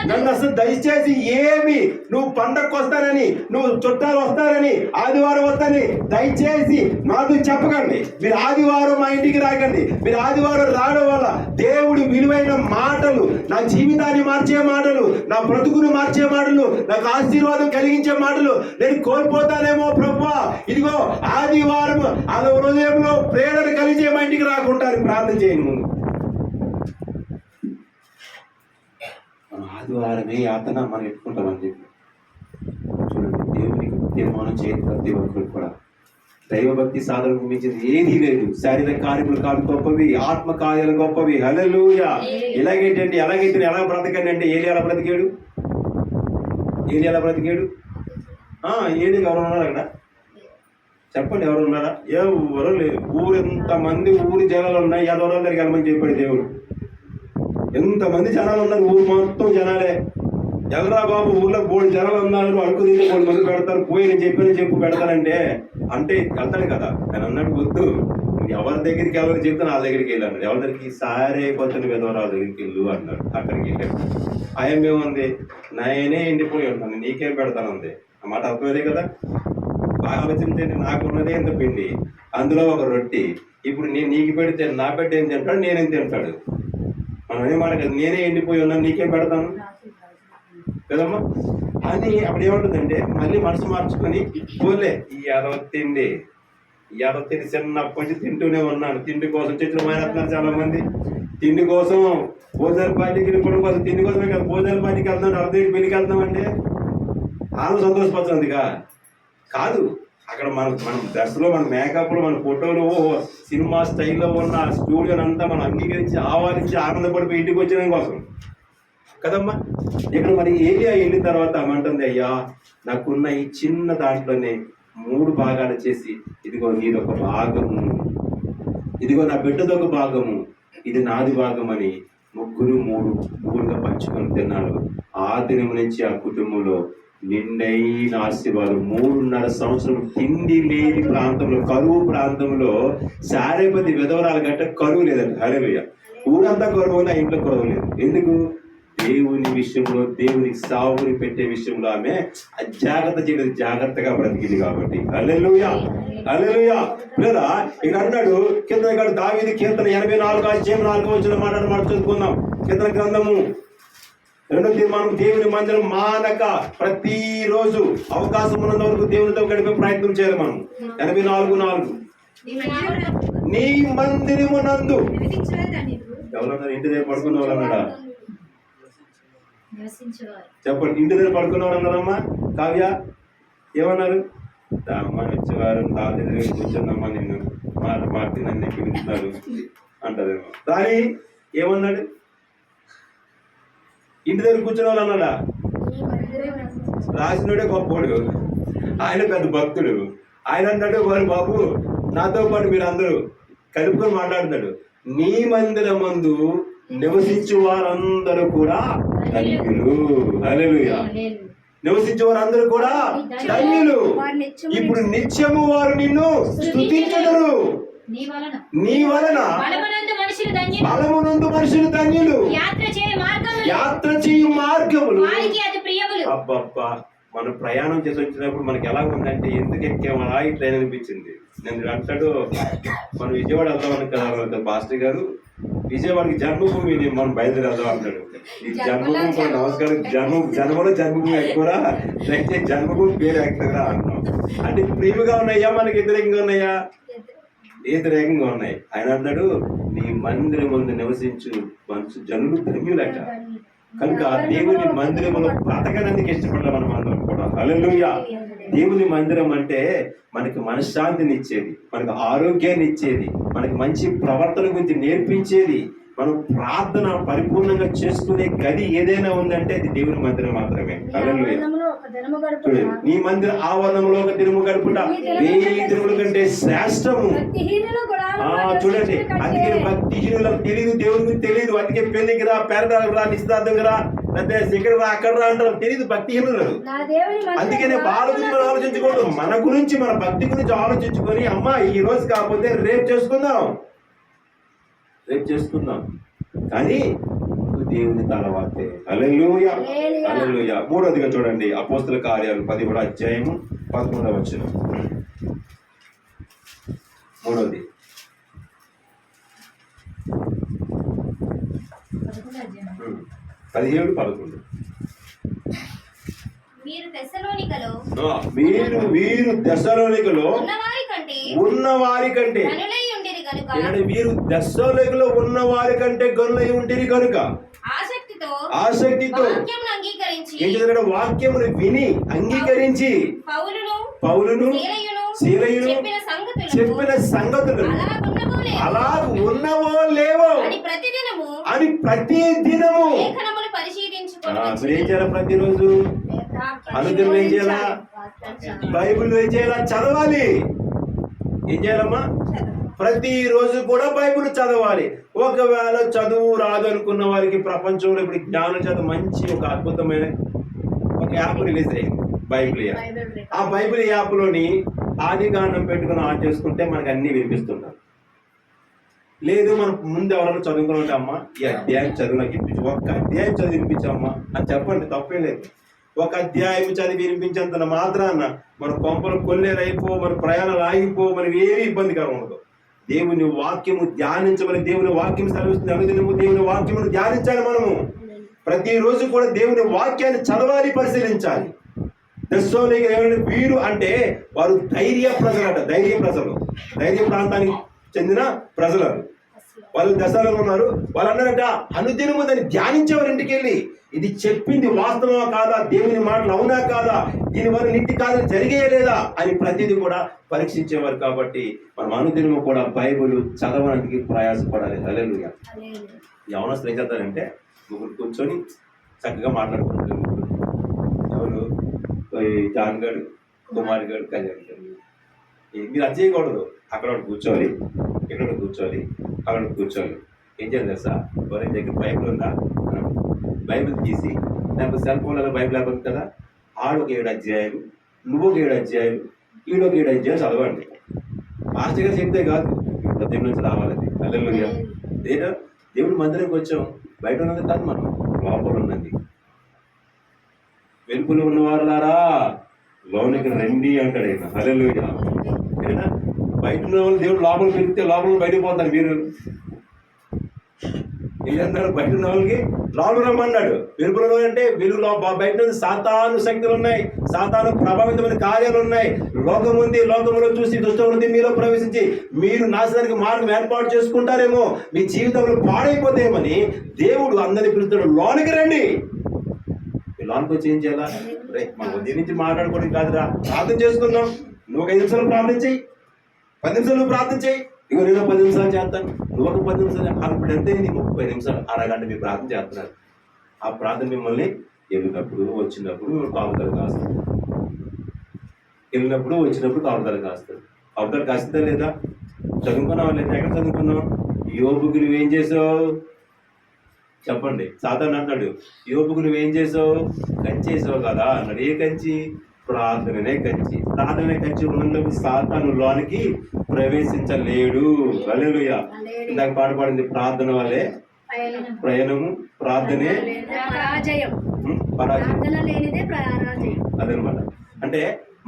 నన్ను అసలు దయచేసి ఏమి నువ్వు పండగకు వస్తానని, నువ్వు చుట్టాలు వస్తారని, ఆదివారం వస్తానని దయచేసి నాకు చెప్పకండి. మీరు ఆదివారం మా ఇంటికి రాకండి. మీరు ఆదివారం రావడం వల్ల దేవుడు విలువైన మాటలు, నా జీవితాన్ని మార్చే మాటలు, నా బ్రతుకును మార్చే మాటలు, నాకు ఆశీర్వాదం కలిగించే మాటలు నేను కోల్పోతానేమో ప్రభువా. ఇదిగో ఆదివారం అలా హృదయంలో ప్రేరణ కలిగే మా ఇంటికి రాకుంటారు. ప్రార్థన చేయండి ముందు. ఆదివారమే యాతన మనం ఎత్తుకుంటామని చెప్పి చూడండి. దేవునికి తీర్మానం చేయని ప్రతి ఒక్కరు కూడా దైవభక్తి సాధనకు మించింది ఏదీ లేదు. శారీరక కార్యములు కాదు గొప్పవి, ఆత్మ కార్యాలు గొప్పవి. హల్లెలూయా. ఎలాగైతే ఎలా బ్రతకండి అంటే ఏలి ఎలా బ్రతికాడు? ఏడికి ఎవరు ఉన్నారు అక్కడ? చెప్పండి, ఎవరు ఉన్నారా? ఎవరు లేరు. ఊరెంతమంది ఊరి జనాలు ఉన్నాయి, ఎవరో దగ్గరికి వెళ్ళమని చెప్పాడు దేవుడు. ఎంతమంది జనాలు ఉన్నారు, ఊరు మొత్తం జనాలే. ఎల్లరా బాబు, ఊర్లో 3 జనాలు ఉన్నారు, అడుగు తింటే 3 మంది పెడతారు, పోయి నేను చెప్పు పెడతానంటే అంటే వెళ్తాడు కదా. ఆయన అన్నాడు, వద్దు, ఎవరి దగ్గరికి వెళ్ళని చెప్తే నా దగ్గరికి వెళ్ళాను. ఎవరి దగ్గరికి? సారే పొద్దున విధవరావు దగ్గరికి వెళ్ళు అన్నాడు. అక్కడికి వెళ్ళాడు. ఆయన ఏముంది, నేనే ఎండిపోయి ఉన్నాను, నీకేం పెడతానుంది. ఆ మాట అర్థమేదే కదా. బాగా ఆలోచించండి. నాకున్నదే ఎంత పిండి, అందులో ఒక రొట్టి. ఇప్పుడు నేను నీకు పెడితే నా బిడ్డ ఏం తింటాడు, నేనేం తింటాడు? మనం ఏం మాట కదా, నేనే ఎండిపోయి ఉన్నాను, నీకేం పెడతాను కదమ్మా అని. అప్పుడు ఏమంటుందంటే మళ్ళీ మనసు మార్చుకొని, పోలే ఈ యాదవ తిండి చిన్నప్పటి నుంచి తింటూనే ఉన్నాను. తిండి కోసం చెట్లు మానేస్తున్నారు చాలా మంది. తిండి కోసం భోజనాల పార్టీకి వెళ్ళిపోవడం కోసం, తిండి కోసమే కదా భోజనాల పార్టీకి వెళ్తాం, అర్థం పెళ్లికి వెళ్తాం అంటే ఆమె సంతోషపడుతుందిగా కాదు. అక్కడ మనం డ్రెస్లో, మన మేకప్లో, మన ఫోటోలు, సినిమా స్టైల్లో ఉన్న స్టూడియోని అంతా మనం అంగీకరించి ఆహ్వానించి ఆనందపడిపోయి ఇంటికి వచ్చిన కోసం కదమ్మా. ఇక్కడ మరి ఏరియా వెళ్ళిన తర్వాత ఏమంటుంది, అయ్యా నాకున్న ఈ చిన్న దాంట్లోనే 3 భాగాలు చేసి, ఇదిగో నీదొక భాగము, ఇదిగో నా బిడ్డదొక భాగము, ఇది నాది భాగం అని 3 పంచుకొని తిన్నాడు. ఆ దినం నుంచి ఆ కుటుంబంలో నిండైన ఆశీర్వాదం. 3.5 సంవత్సరం తిండి లేని ప్రాంతంలో, కరువు ప్రాంతంలో, సారేపతి విధవరాలు గట్ట కరువు లేదంట. హల్లెలూయా. ఊరంతా కరువు ఉంది, ఆ ఇంట్లో కరువు లేదు. ఎందుకు? దేవుని విషయంలో, దేవునికి సాగుని పెట్టే విషయంలో ఆమె అజాగ్రత్త చేయలేదు, జాగ్రత్తగా బ్రతికింది కాబట్టి. హల్లెలూయా, హల్లెలూయా. లేదా ఇక్కడ అన్నాడు కింద దావీదు కీర్తన 84:4 మాట చదువుకుందాం. కీర్తన గ్రంథము 2వ తీర్మానం, దేవుని మందిరం మానక ప్రతిరోజు అవకాశం ఉన్నంత వరకు దేవునితో గడిపే ప్రయత్నం చేయాలి మనం. 84:4 నీ మందిరమునందు ఎవరన్నారు? ఇంటి దగ్గర పడుకున్న వాళ్ళు అన్నాడా? చెప్పండి, ఇంటి దగ్గర పడుకున్న వాళ్ళు అన్నారమ్మా. కావ్య ఏమన్నారు? అమ్మ వచ్చేవారు నా దగ్గర కూర్చుందమ్మా, నిన్ను మార్చి నన్ను పిలుస్తున్నారు అంటారేమో. కానీ ఏమన్నాడు? ఇంటి దగ్గర కూర్చున్న వాళ్ళు అన్నాడా? రాసినోడే గొప్పోడు, ఆయన పెద్ద భక్తుడు. ఆయన అన్నాడు, వారు బాబు నాతో పాటు మీరు అందరూ కలుపుకొని మాట్లాడుతున్నాడు. నీ మందిరమందు నివసించు వారందరూ కూడా ధన్యులు. హల్లెలూయా. నివసించే వారందరూ కూడా ధన్యులు. ఇప్పుడు నిత్యము వారు నిన్ను స్తుతించుదురు. నీ వలన బలమునందు మనుషులు ధన్యులు. యాత్ర చేయు మార్గములు అబ్బబ్బా. మనం ప్రయాణం చేసి వచ్చినప్పుడు మనకి ఎలా ఉందంటే, ఎందుకు ఎక్కామా ఈ ట్రైన్ అనిపించింది. నేను అంటాడు, మనం విజయవాడ వెళ్దామని కదా పాస్టర్ గారు, విజయవాడకి జన్మభూమి మనం బయలుదేరి వెళ్దాం అంటాడు. ఈ జన్మభూమి కూడా నమస్కారం, జన్మలో జన్మభూమి ఎక్కువరా, లేకపోతే జన్మభూమి పేరు ఎక్కువరా అంటున్నాం. అంటే ప్రేమగా ఉన్నాయా, మనకి వ్యతిరేకంగా ఉన్నాయా? వ్యతిరేకంగా ఉన్నాయి. ఆయన అన్నాడు, నీ మందిరం ముందు నివసించు మంచు జనులు ధన్యులట. కనుక దేవుని మందిరములో బ్రతకడానికి ఇష్టపడ్డాం మనం అందరం కూడా. హల్లెలూయా. దేవుని మందిరం అంటే మనకి మనశ్శాంతిని ఇచ్చేది, మనకు ఆరోగ్యాన్ని ఇచ్చేది, మనకి మంచి ప్రవర్తన గురించి నేర్పించేది, మనం ప్రార్థన పరిపూర్ణంగా చేసుకునే గది ఏదైనా ఉందంటే అది దేవుని మందిరం మాత్రమే. హల్లెలూయా. చూడండి, నీ మందిర ఆవరణంలో ఒక దినము గడుపుట 1000 దినముల కంటే శ్రేష్టము. చూడండి, అందుకే భక్తిహీనులకు తెలియదు, దేవునికి తెలియదు. అందుకే పెళ్లికి రా, పేరడానికి రా, నిశ్చితార్థంగా రా, లేకపోతే ఇక్కడ రా, అక్కడ రా అంటారు. తెలియదు భక్తిహీనులు. అందుకనే వాళ్ళ గురించి మనం ఆలోచించకూడదు, మన గురించి, మన భక్తి గురించి ఆలోచించుకొని, అమ్మా ఈ రోజు కాకపోతే రేపు చేసుకుందాం కానీ దేవుని తర్వాతే. హల్లెలూయా, హల్లెలూయా. 3వదిగా చూడండి, అపోస్తల కార్యాలు 10వ అధ్యాయము 11వ వచనం. 3వది 17-11. మీరు తెస్సలోనికలో ఉన్న వారి కంటే వీరు దెస్సలోనికలో ఉన్న వారి కంటే గనులై ఉంటిరి కనుక ఆసక్తితో వాక్యమును విని అంగీకరించి పౌలును శీలయును చెప్పిన సంగతులు అలా ఉన్నవో లేవో అని ప్రతి దినము ఏం చేయాలి? ప్రతిరోజు అనుదినం ఏం చేయాలా? బైబిల్ ఏం చేయాలా? చదవాలి. ఏం చేయాలమ్మా? ప్రతిరోజు కూడా బైబిల్ చదవాలి. ఒకవేళ చదువు రాదు అనుకున్న వారికి ప్రపంచంలో ఇప్పుడు జ్ఞానం చదువు మంచి ఒక అద్భుతమైన ఒక యాప్ రిలీజ్ అయ్యింది, బైబిల్ యాప్. ఆ బైబిల్ యాప్లోని ఆదికాండం పెట్టుకుని ఆన్ చేసుకుంటే మనకు అన్ని వినిపిస్తుంటారు. లేదు మనం ముందు ఎవరైనా చదువుకుని ఉంటే అమ్మా ఈ అధ్యాయం చదువు నాకు వినిపించు, ఒక్క అధ్యాయం చదివి వినిపించమ్మా అని చెప్పండి, తప్పే లేదు. ఒక అధ్యాయం చదివి వినిపించేంత మాత్రాన మన కొంపలు కొల్లేరైపో, మన ప్రయాణాలు ఆగిపో, మనకి ఏమీ ఇబ్బందికరం ఉండదు. దేవుని వాక్యము ధ్యానించమని దేవుని వాక్యం సెలవిస్తుంది. అనుదినము దేవుని వాక్యమును ధ్యానించాలి. మనము ప్రతిరోజు కూడా దేవుని వాక్యాన్ని చదవాలి, పరిశీలించాలి. దశలోనికి ఏమైనా వీరు అంటే వారు ధైర్య ప్రజలట, ధైర్య ప్రజలు, ధైర్య ప్రాంతానికి చెందిన ప్రజలు. వాళ్ళు దశలో ఉన్నారు. వాళ్ళు అన్నారట, అనుదినము దాన్ని ధ్యానించేవారు ఇంటికి వెళ్ళి, ఇది చెప్పింది వాస్తవమా కాదా, దేవుని మాటలు అవునా కాదా, దీనివల్ల నిత్య కాలం జరిగేయలేదా అని ప్రతిదీ కూడా పరీక్షించేవారు. కాబట్టి మనం అనుదినము కూడా బైబిల్ చదవడానికి ప్రయాసపడాలి. హల్లెలూయా. యవనస్తులు ఏం చేస్తారంటే ముగ్గురు కూర్చొని చక్కగా మాట్లాడుకుంటారు. ఎవరు? జాన్ గారు, కుమార్ గారు, కళ్యాణ్ గారు. మీరు అది చేయకూడదు. అక్కడ కూర్చోవాలి, ఇక్కడ కూర్చోవాలి, అక్కడ కూర్చోవాలి. ఏం చేయాలి తెలుసా? ఎవరి దగ్గర బైబిల్ ఉందా? బైబిల్ తీసి, లేకపోతే సెల్ ఫోన్లలో బైబిల్ యాప్ ఉంది కదా, ఆడొక 7 అధ్యాయాలు, నువ్వు ఒక 7 అధ్యాయాలు, ఈడొక 7 అధ్యాయాలు చదవండి. మాస్టర్ గారు చెప్తే కాదు, దేవుడి నుంచి రావాలని. హల్లెలూయా. దేవుడి మందిరానికి వచ్చాం, బయట ఉన్నది కాదు, మనం లోపల ఉన్నది. వెలుపులు ఉన్నవారులారా లోనికి రండి అంటాడు ఆయన. హల్లెలూయా. బయట ఉన్న వాళ్ళు దేవుడు లోపల పెరిగితే లోపల బయటకు పోతారు. మీరు ఏంటన్నారు? బయట ఉన్న వాళ్ళకి లోపల రమ్మన్నాడు. వెలుపులలో అంటే వెలుగు బయట నుంచి సాతాను శక్తులు ఉన్నాయి, సాతాను ప్రభావితమైన కార్యాలు ఉన్నాయి. లోకం ఉంది, లోకంలో చూసి దుష్టవృత్తి మీలో ప్రవేశించి మీరు నాశనానికి మార్గం ఏర్పాటు చేసుకుంటారేమో, మీ జీవితంలో పాడైపోతేమని దేవుడు అందరినీ పిలుస్తాడు, లోనికి రండి. లోనికి వచ్చి ఏం చేయాలా? మనం ఉదయం నుంచి మాట్లాడుకోవడం కాదురా, ప్రార్థన చేసుకుందాం. నువ్వు ఒక 5 నిమిషాలు ప్రార్థన చేయి, 10 నిమిషాలు నువ్వు ప్రార్థన చేయి. ఇగో నేను 10 నిమిషాలు చేస్తాను, నువ్వు ఒక 10 నిమిషాలు. అప్పుడు ఎంత అయింది? 30 నిమిషాలు, అరగంట మీరు ప్రార్థన చేస్తున్నారు. ఆ ప్రార్థన మిమ్మల్ని వెళ్ళినప్పుడు వచ్చినప్పుడు కాపుదలు కాస్తారు, వెళ్ళినప్పుడు వచ్చినప్పుడు కాపుదలు కాస్తారు. కాపుదలు కాస్తుందా లేదా? చదువుకున్నావా లేదా? ఎక్కడ చదువుకున్నావు? యోబుకి నువ్వేం చేసావు చెప్పండి. సాధారణ అంటాడు, యోబుకు నువ్వేం చేసావు? కంచి వేసావు కదా అన్నాడు. ఏ కంచి? ప్రార్థననే కంచి. ప్రార్థనే కంచి ఉన్నప్పుడు సాతాను లోనికి ప్రవేశించలేడు. హల్లెలూయా. ఇందాక పాట పాడింది, ప్రార్థన వల్లే ప్రయాణము, ప్రార్థనే పరాజయం. అదనమాట. అంటే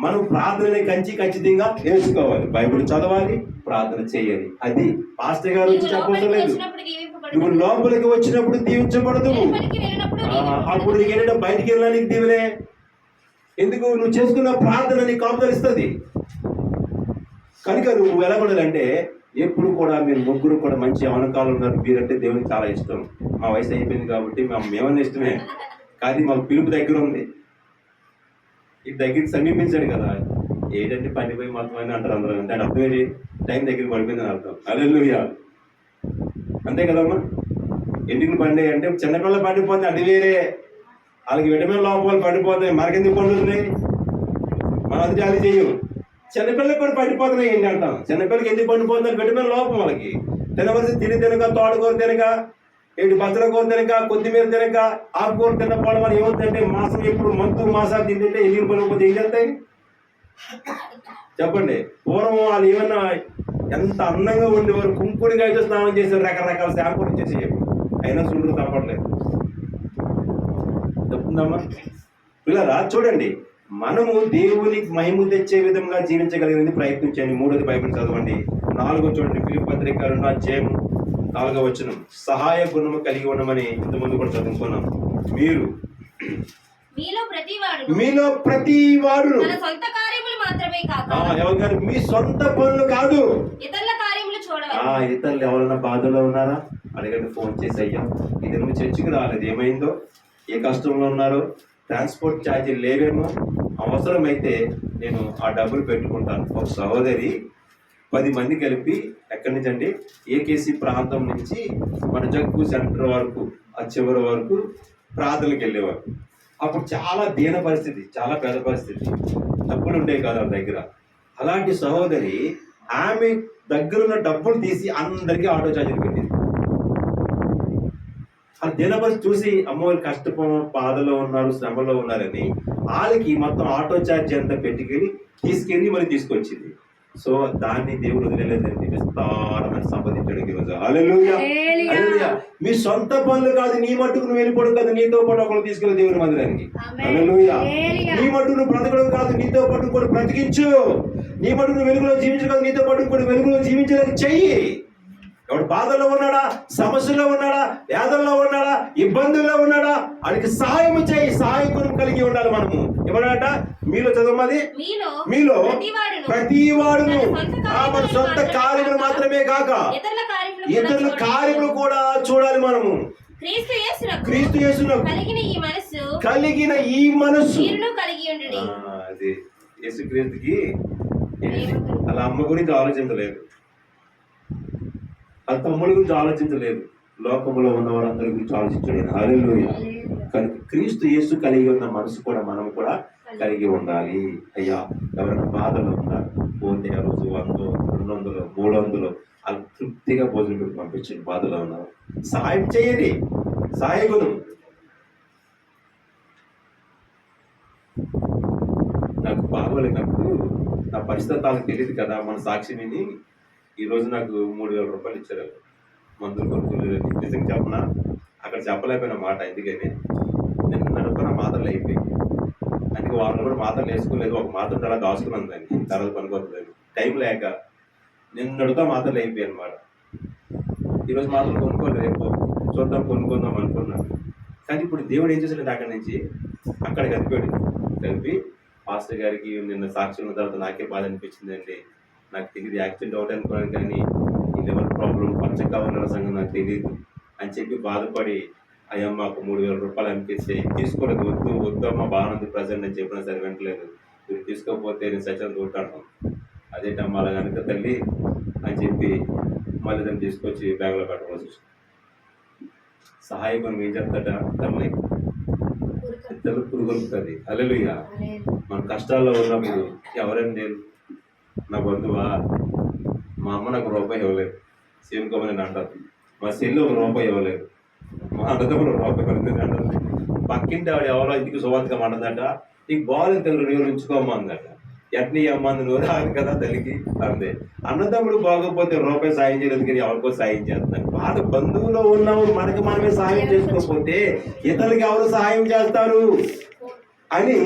మనం ప్రార్థనని ఖచ్చితంగా నేర్చుకోవాలి. బైబిల్ చదవాలి, ప్రార్థన చేయాలి. అది పాస్టర్ గారు వచ్చి చెప్పలేదు. నువ్వు లోపలికి వచ్చినప్పుడు దీవించబడదు, అప్పుడు నీకు ఏంటంటే బయటికి వెళ్ళడానికి దీవెనే. ఎందుకు? నువ్వు చేసుకున్న ప్రార్థన నీకు కాపుదలిస్తుంది. కనుక నువ్వు వెళ్ళకూడదంటే ఎప్పుడు కూడా మీరు ముగ్గురు కూడా మంచి అవనకాలు ఉన్నారు. మీరంటే దేవునికి చాలా ఇష్టం. మా వయసు అయిపోయింది కాబట్టి మేమన్నా ఇష్టమే, కానీ మాకు పిలుపు దగ్గర ఉంది. ఈ దగ్గరికి సమీపించాడు కదా, ఏంటంటే పనిపోయి మొత్తం అని అంటారు అందరూ. అంటే అర్థం ఏంటి? టైం దగ్గరికి పడిపోయిందని అర్థం. హల్లెలూయా. అంతే కదమ్మా. ఎందుకు పండి అంటే చిన్నపిల్లలు పండిపోతే అది వేరే, వాళ్ళకి విటమిన్ లోపాలు పడిపోతాయి, మనకెందుకు పండుతున్నాయి? మనం అది జాలి చెయ్యం. చిన్నపిల్లలకు కూడా పడిపోతున్నాయి ఏంటి అంటాం. చిన్నపిల్లలకి ఎందుకు పండిపోతుంది? విటమిన్ లోపం. వాళ్ళకి తినవలసి తినక, తోటకూర తినక, బచ్చల కూర తినక, కొత్తిమీర తినక, ఆకుకూర తినకపోవడం వల్ల ఏమవుతుందంటే మాసం ఎప్పుడు మాసాలు తింటుంటే ఎన్ని పడిపోతే ఏం చేస్తాయి చెప్పండి. పూర్వం వాళ్ళు ఏమన్నా ఎంత అందంగా ఉండేవారు, కుంకుడిగా అయితే స్నానం చేశారు, రకరకాల శాంపులు ఇచ్చేసి, అయినా చూడరు తప్పట్లేదు. చెప్తుందమ్మా పిల్లరా? చూడండి, మనము దేవునికి మహిమ తెచ్చే విధంగా జీవించగలిగినది ప్రయత్నించండి. 3వ బైబిల్ చదవండి. 4వ చూడండి, ఫిలిప్పీ పత్రిక 2వ అధ్యాయం 4వ వచనం. సహాయ గుణము కలిగి ఉండమని ఇంతకుముందు కూడా చదువుకున్నాం. మీలో ప్రతి వాడు సొంత కార్యములు మాత్రమే కాదు, ఎవరు మీ సొంత పనులు కాదు, ఇతరుల కార్యములు చూడవాలి. ఇతరులు ఎవరైనా బాధలో ఉన్నారా అడగండి, ఫోన్ చేసి, అయ్యా ఇది నువ్వు చర్చికి రాలేదు, ఏమైందో, ఏ కష్టంలో ఉన్నారో, ట్రాన్స్పోర్ట్ ఛార్జీలు లేవేమో, అవసరమైతే నేను ఆ డబ్బులు పెట్టుకుంటాను. ఒక సహోదరి 10 మంది కలిపి ఎక్కడి నుంచి అంటే ఏకేసీ ప్రాంతం నుంచి మన జగ్గు సెంటర్ వరకు, ఆ చివరి వరకు ప్రార్థనకి వెళ్ళేవారు. అప్పుడు చాలా దీన పరిస్థితి, చాలా పేద పరిస్థితి, డబ్బులు ఉండేవి కాదు వాళ్ళ దగ్గర. అలాంటి సహోదరి ఆమె దగ్గర ఉన్న డబ్బులు తీసి అందరికీ ఆటో ఛార్జీలు పెట్టింది. ఆ దీన పరిస్థితి చూసి అమ్మవారి కష్టపో బాధలో ఉన్నారు, శ్రమలో ఉన్నారని వాళ్ళకి మొత్తం ఆటో ఛార్జీ అంతా తీసుకెళ్ళి మరి తీసుకొచ్చింది. సో దాన్ని దేవుడు వదిలేదండి, విస్తారమైన సంపాదించడం ఈరోజు. హల్లెలూయా, హల్లెలూయా. మీ సొంత పనులు కాదు, నీ మట్టుకు నువ్వు వెళ్ళిపోవడం కాదు, నీతో పాటు ఒకరు తీసుకెళ్ళి దేవుని మందిరానికి. హల్లెలూయా. నీ మట్టుకు నువ్వు బ్రతకడం కాదు, నీతో పాటు కూడా బ్రతికించు. నీ మట్టుకు నువ్వు వెలుగులో జీవించడం కాదు, నీతో పాటు కూడా వెలుగులో జీవించడానికి చెయ్యి. ఎవడు బాధల్లో ఉన్నాడా, సమస్యలో ఉన్నాడా, వేదల్లో ఉన్నాడా, ఇబ్బందుల్లో ఉన్నాడా, వాడికి సహాయం చేయి. సహాయకుని కలిగి ఉండాలి మనము. ఎవరట మీలో చదవమది, మీలో ప్రతి వాడును మన సొంత కార్యములు మాత్రమే కాక ఇతరుల కార్యములు కూడా చూడాలి మనము. క్రీస్తు యేసునకు కలిగిన ఈ మనస్సు. అది యేసుక్రీస్తుకి అలా అమ్మ గురించి ఆలోచించలేదు, వాళ్ళ తమ్ముడి గురించి ఆలోచించలేదు, లోకంలో ఉన్న వారందరి గురించి ఆలోచించలేదు. హల్లెలూయా. కనుక క్రీస్తు యేసు కలిగి ఉన్న మనసు కూడా మనం కూడా కలిగి ఉండాలి. అయ్యా ఎవరైనా బాధలో ఉన్నారు, పోతే ఆ రోజు 100, 200, 300 వాళ్ళు తృప్తిగా భోజనం పెట్టి పంపించండి. బాధలో ఉన్నారు, సహాయం చేయండి. సహాయకులు నాకు బాగోలేనప్పుడు నా పరిస్థితి వాళ్ళకి తెలియదు కదా, మన సాక్షి విని ఈరోజు నాకు 3,000 రూపాయలు ఇచ్చారు మందులు కొనుక్కోలేదు. నిజంగా చెప్పనా, అక్కడ చెప్పలేకపోయిన మాట. ఎందుకని నేను నడుపుకున్న మాత్రలు అయిపోయి, అందుకే వాళ్ళు కూడా మాత్రలు వేసుకోలేదు. ఒక మాత్రం అలా దాచుకున్నాను దాన్ని, తర్వాత పనికొస్తుంది టైం లేక. నేను నడుతా మాత్రలు అయిపోయాయి అనమాట. ఈరోజు మాత్రం కొనుక్కోలేదు, రేపు చూద్దాం కొనుక్కుందాం అనుకున్నాను. కానీ ఇప్పుడు దేవుడు ఏం చేశాడంటే అక్కడి నుంచి అక్కడ కలిపి పాస్టర్ గారికి నిన్న సాక్షి ఉన్న తర్వాత నాకే బాధ అనిపించిందండి. నాకు తెలియదు, యాక్సిడెంట్ అవుట్ అనుకున్నాను, కానీ ఈ లెవెల్ ప్రాబ్లం పచ్చ కావాలన్న సంగతి నాకు తెలియదు అని చెప్పి బాధపడి అయ్యా మాకు 3,000 రూపాయలు అనిపిస్తే తీసుకోలేదు. వద్దు అమ్మ బాగుంది ప్రజెంట్ అని చెప్పినా సరే వెంటలేదు. మీరు తీసుకోకపోతే నేను సచిన్ తోటాను. అదేంటమ్మా అలా కనుక తల్లి అని చెప్పి మళ్ళీ దాన్ని తీసుకొచ్చి బ్యాగ్లో పెట్టవలసి వచ్చింది. సహాయకుని ఏం చెప్తాడ తల్లి ఇద్దరు పురుగొలుపుతుంది. హల్లెలూయా. మన కష్టాల్లో ఉన్నప్పుడు ఎవరైనా నేను నా బంధువా, మా అమ్మ నాకు రూపాయి ఇవ్వలేదు, సేనుకోమని నేను అంటాను. మా సెల్లు ఒక రూపాయి ఇవ్వలేదు, మా అన్నదమ్ములు రూపాయి పడుతుంది అంటుంది. పక్కింటి ఆవిడ ఎవరో ఇంటికి సువార్తగా అంటుందట, నీకు బాగాలేదు తెలుగు 2 ఉంచుకోమ్మా అందట. ఎట్నీ అమ్మంది నువ్వు రాదు కదా తల్లికి అందే. అన్నదమ్ముడు బాగోపోతే రూపాయి సాయం చేయలేదు, కానీ ఎవరికో సాయం చేస్తున్నాను. వాళ్ళ బంధువులో ఉన్నప్పుడు మనకి మనమే సహాయం చేసుకోకపోతే ఇతరులకి ఎవరు సహాయం చేస్తారు అని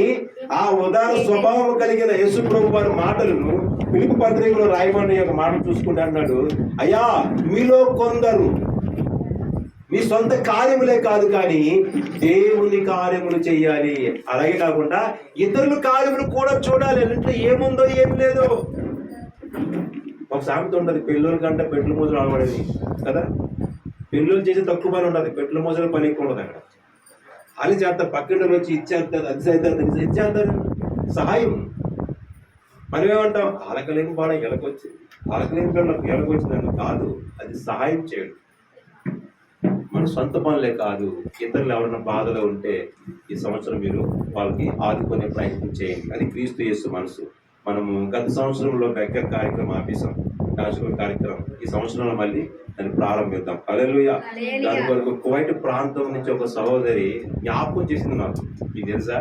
ఆ ఉదార స్వభావం కలిగిన యేసు ప్రభు వారి మాటలను పిలుపు పత్రికలో రాయమని ఒక మాట చూసుకుంటూ అన్నాడు, అయ్యా మీలో కొందరు మీ సొంత కార్యములే కాదు కానీ దేవుని కార్యములు చెయ్యాలి. అలాగే కాకుండా ఇతరుల కార్యములు కూడా చూడాలి. అంటే ఏముందో ఏమి లేదో. ఒక సామెత ఉండదు, పెళ్ళోళ్ళ కంటే పెట్ల మోజులు ఆడబడేది కదా. పెళ్ళోళ్ళు చేసే తక్కువ పని ఉండదు, పెట్ల మోజుల పని ఎక్కువ ఉండదు. అక్కడ అని చేస్తారు, పక్కన వచ్చి ఇచ్చేస్తారు, అది చేస్తారు, ఇచ్చేస్తారు. సహాయం మనం ఏమంటాం, ఆలకలేని బాడ ఎలకొచ్చింది, ఆలకలేని బాడ నాకు ఎలకొచ్చిందని కాదు, అది సహాయం చేయడం. మన సొంత పనులే కాదు, ఇతరులు ఎవరైనా బాధలో ఉంటే ఈ సంవత్సరం మీరు వాళ్ళకి ఆదుకునే ప్రయత్నం చేయండి. అది క్రీస్తు యేసు మనసు. మనము గత సంవత్సరంలో బెగ్గర్ కార్యక్రమం ఆపేసాం, కాశీపూర్ కార్యక్రమం. ఈ సంవత్సరంలో మళ్ళీ దాన్ని ప్రారంభిద్దాం. హల్లెలూయా. దాని కొరకు కువైట్ ప్రాంతం నుంచి ఒక సహోదరి జ్ఞాపకం చేసింది నాకు. మీకు తెలుసా,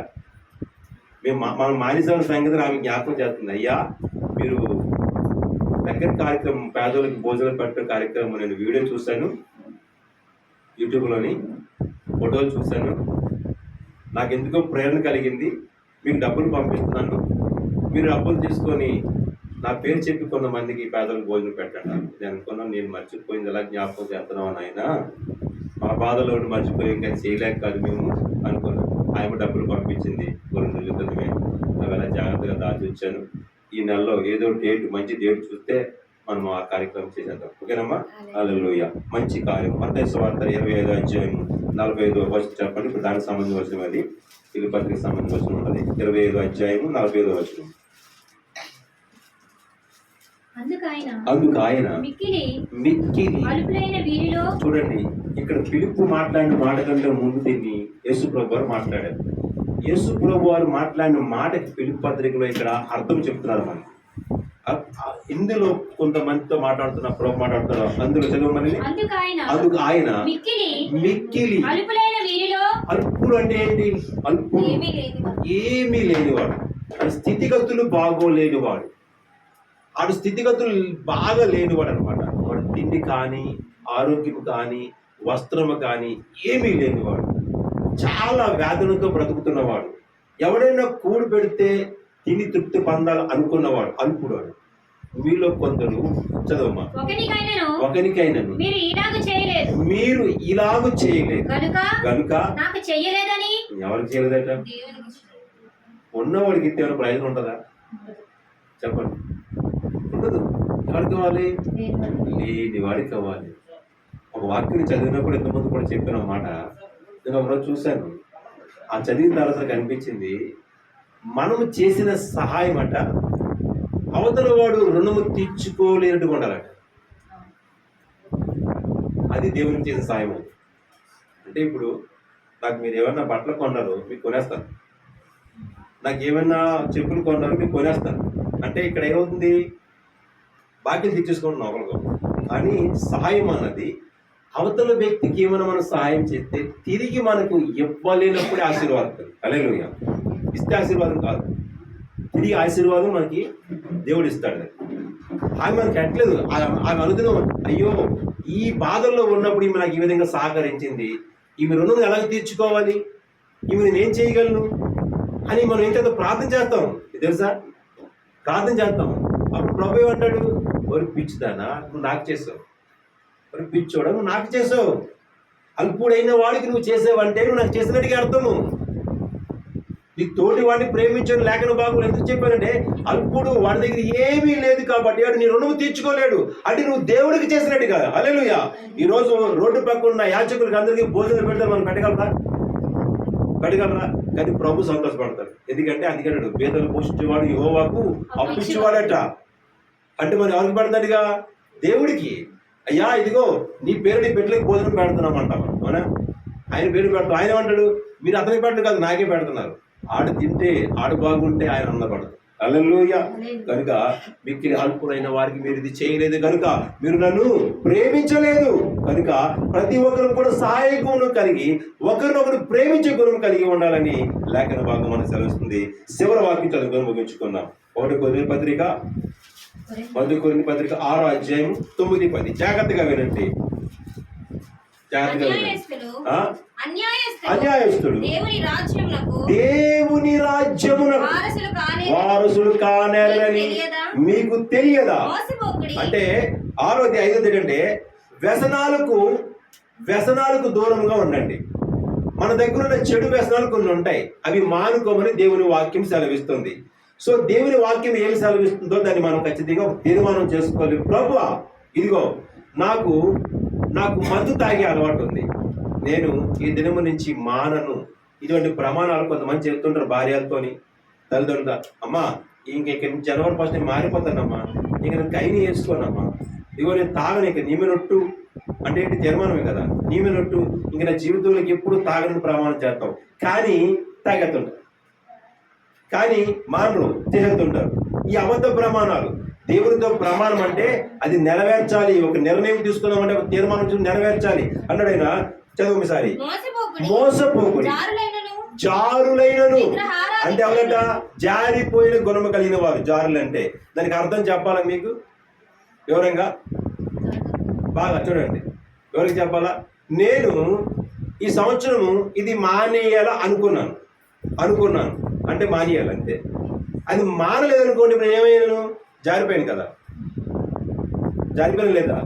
మనం మానేసిన సంగతి ఆమె జ్ఞాపకం చేస్తుంది. అయ్యా మీరు బెగ్గర్ కార్యక్రమం, పేదోళ్ళకి భోజనం పెట్టే కార్యక్రమం నేను వీడియో చూశాను, యూట్యూబ్లోని ఫోటోలు చూశాను, నాకు ఎందుకో ప్రేరణ కలిగింది, మీకు డబ్బులు పంపిస్తున్నాను, మీరు డబ్బులు తీసుకొని నా పేరు చెప్పి కొంతమందికి పేదలకు భోజనం పెట్టండి. నేను అనుకున్నాను, నేను మర్చిపోయింది ఎలా జ్ఞాపకం చేస్తున్నాం ఆయన, మా బాధలో మర్చిపోయి ఇంకా చేయలేక కాదు మేము అనుకున్నాం. ఆయన డబ్బులు పంపించింది 2 నెలల క్రితమే. అవి అలా జాగ్రత్తగా దాచి వచ్చాను. ఈ నెలలో ఏదో డేట్, మంచి డేట్ చూస్తే మనం ఆ కార్యక్రమం చేసేద్దాం. ఓకేనమ్మా. హల్లెలూయా. మంచి కార్యం. మత్తయి సువార్త 25వ అధ్యాయం 45వ వచనం చెప్పండి. ఇప్పుడు దానికి సంబంధించిన వచనం, అది ఇది పత్రికకి సంబంధించిన వచనం ఉన్నది. 25వ అధ్యాయం 45వ వచనం. అందుకు ఆయన మిక్కిలి చూడండి, ఇక్కడ పిలుపు మాట్లాడిన మాట కంటే ముందు దీన్ని యేసు ప్రభు వారు మాట్లాడారు. యేసు ప్రభు వారు మాట్లాడిన మాటకి పిలుపు పత్రికలో ఇక్కడ అర్థం చెప్తున్నారు మనకి. ఇందులో కొంతమందితో మాట్లాడుతున్న ప్రభు మాట్లాడుతున్నారు. అందులో చదవమని అందుకు ఆయన మిక్కిలి అల్పుడు అంటే ఏంటి? అల్పుడు ఏమీ లేనివాడు, ఆడు స్థితిగతులు బాగోలేనివాడు, ఆడు స్థితిగతులు బాగా లేనివాడు అనమాట. వాడు తిండి కానీ, ఆరోగ్యం కానీ, వస్త్రము కానీ ఏమీ లేనివాడు, చాలా వ్యాధులతో బ్రతుకుతున్నవాడు, ఎవడైనా కూడు పెడితే తిని తృప్తి పొందాలి అనుకున్నవాడు అల్పుడు. వాడు మీలో కొందరు చదవమ్మా, ఒకనికైనను మీరు ఇలాగ చేయలేదు కనుక నాకు చెయ్యలేదని. ఎవరికి చేయలేదట? ఉన్నవాడికి ఇస్తే ఏమైనా ప్రయోజనం ఉంటుందా? చెప్పండి, ఉండదు. ఎవరికి కావాలి? లేని వాడికి కావాలి. ఒక వాక్యం చదివినప్పుడు ఎంతమంది కూడా చెప్పిన మాట నేను ఒకరోజు చూశాను. ఆ చదివిన తర్వాత నాకు అనిపించింది, మనము చేసిన సహాయం అట అవతల వాడు రుణము తీర్చుకోలేనట్టుగా ఉండాలట. అది దేవునికి చేసిన సహాయం. అంటే ఇప్పుడు నాకు మీరు ఏమన్నా బట్టలు కొన్నారు, మీకు కొనేస్తాను. నాకు ఏమన్నా చెప్పులు కొన్నారు, మీకు కొనేస్తాను. అంటే ఇక్కడ ఏమవుతుంది? బాకీలు తీర్చేసుకుంటున్నాం ఒకరికో. కానీ సహాయం అన్నది అవతల వ్యక్తికి ఏమైనా మనం సహాయం చేస్తే తిరిగి మనకు ఇవ్వలేనప్పుడే ఆశీర్వాదం. హల్లెలూయా. ఇస్తే ఆశీర్వాదం కాదు, తిరిగి ఆశీర్వాదం మనకి దేవుడు ఇస్తాడు. ఆమె మనకి ఎట్లేదు. ఆమె అనుదినం అయ్యో ఈ బాధల్లో ఉన్నప్పుడు ఈమె నాకు ఈ విధంగా సహకరించింది, ఈమె రుణం ఎలా తీర్చుకోవాలి, ఈమె నేనేం చేయగలను అని మనం ఏం చేద్దాం? ప్రార్థన చేస్తాం. తెలుసా? ప్రార్థన చేస్తాం. అప్పుడు ప్రభు ఏమంటాడు? ఒరి పిచ్చిదానా, నువ్వు నాకు చేసావు. ఒరి పిచ్చోడా, నువ్వు నాకు చేసావు. అల్పుడైన వాడికి నువ్వు చేసావంటే నువ్వు నాకు చేసినట్టుగా అర్థము. నీ తోటి వాడిని ప్రేమించడం లేకను బాగులు ఎందుకు చెప్పానంటే, అల్పుడు వాడి దగ్గర ఏమీ లేదు కాబట్టి వాడు నీ రుణము తీర్చుకోలేడు. అంటే నువ్వు దేవుడికి చేసినట్టు కాదు. హల్లెలూయా. ఈరోజు రోడ్డు పక్కన ఉన్న యాచకులకి అందరికీ భోజనం పెడతారు, మనం పెట్టగలరా? కానీ ప్రభు సంతోషపడతాడు. ఎందుకంటే అందుకన్నాడు, పేదలు పోషించేవాడు యెహోవాకు అప్పిచ్చేవాడట. అంటే మనం ఎవరికి పెడతాడుగా? దేవుడికి. అయ్యా ఇదిగో నీ పేరు నీ పెట్టలేక భోజనం పెడుతున్నాం అంటాం. అవునా? ఆయన పేరు పెడతాం. ఆయన ఏమంటాడు? మీరు అతనికి పెట్టడు కాదు, నాకే పెడుతున్నారు. ఆడు తింటే ఆడు బాగుంటే ఆయన ఆనందపడతాడు. హల్లెలూయా. కనుక మిక్కిలి అల్పుడైన వారికి మీరు ఇది చేయలేదు కనుక మీరు నన్ను ప్రేమించలేదు. కనుక ప్రతి ఒక్కరు కూడా సహాయ గుణం కలిగి ఒకరినొకరు ప్రేమించే గుణం కలిగి ఉండాలని లేఖన భాగం మనకు సెలవుస్తుంది. చివరి వాక్యం చదువుకొని ముగించుకున్నాం. 1 కొరింథీ పత్రిక 6వ అధ్యాయం 9-10. జాగ్రత్తగా వినండి. అన్యాయస్తుడు దేవుని రాజ్యమునకు వారసులు కానేరని మీకు తెలియదా? అంటే 6వ 5వ ఏంటంటే వ్యసనాలకు దూరంగా ఉండండి. మన దగ్గర ఉన్న చెడు వ్యసనాలు కొన్ని ఉంటాయి, అవి మానుకోమని దేవుని వాక్యం సెలవిస్తుంది. సో దేవుని వాక్యం ఏమి సెలవిస్తుందో దాన్ని మనం ఖచ్చితంగా తీర్మానం చేసుకోవాలి. ప్రభువా ఇదిగో నాకు మందు తాగే అలవాటు ఉంది, నేను ఈ దినము నుంచి మానను. ఇటువంటి ప్రమాణాలు కొంతమంది చెప్తుంటారు భార్యలతోని, తల్లిదండ్రులు. అమ్మా ఇంక జనవరి 1 నేను మారిపోతానమ్మా, ఇంక నేను కైని వేసుకోనమ్మా, ఇదిగో నేను తాగను, ఇక నీమెనొట్టు. అంటే ఏంటి? తీర్మానమే కదా. నీమెనొట్టు, ఇంక నా జీవితంలోకి ఎప్పుడు తాగని ప్రమాణం చేస్తాం. కానీ తాగెత్తుంటారు, కానీ మానరు, చేస్తుంటారు. ఈ అబద్ధ ప్రమాణాలు. దేవునితో ప్రమాణం అంటే అది నెరవేర్చాలి. ఒక నిర్ణయం తీసుకున్నామంటే ఒక తీర్మానం నెరవేర్చాలి అన్నాడు ఆయన. చదువుసారి మోసపోకుడి జారులైనను అంటే ఎవరట? జారిపోయిన గుణము కలిగిన వారు. జారులు అంటే దానికి అర్థం చెప్పాలా మీకు వివరంగా? బాగా చూడండి, ఎవరికి చెప్పాలా? నేను ఈ సంవత్సరము ఇది మానేయాలా అనుకున్నాను అంటే మానేయాలి అంతే. అది మానలేదు అనుకోండి, ఇప్పుడు ఏమయ్యాను? జారిపోయాను కదా. జారిపోయిన లేదా?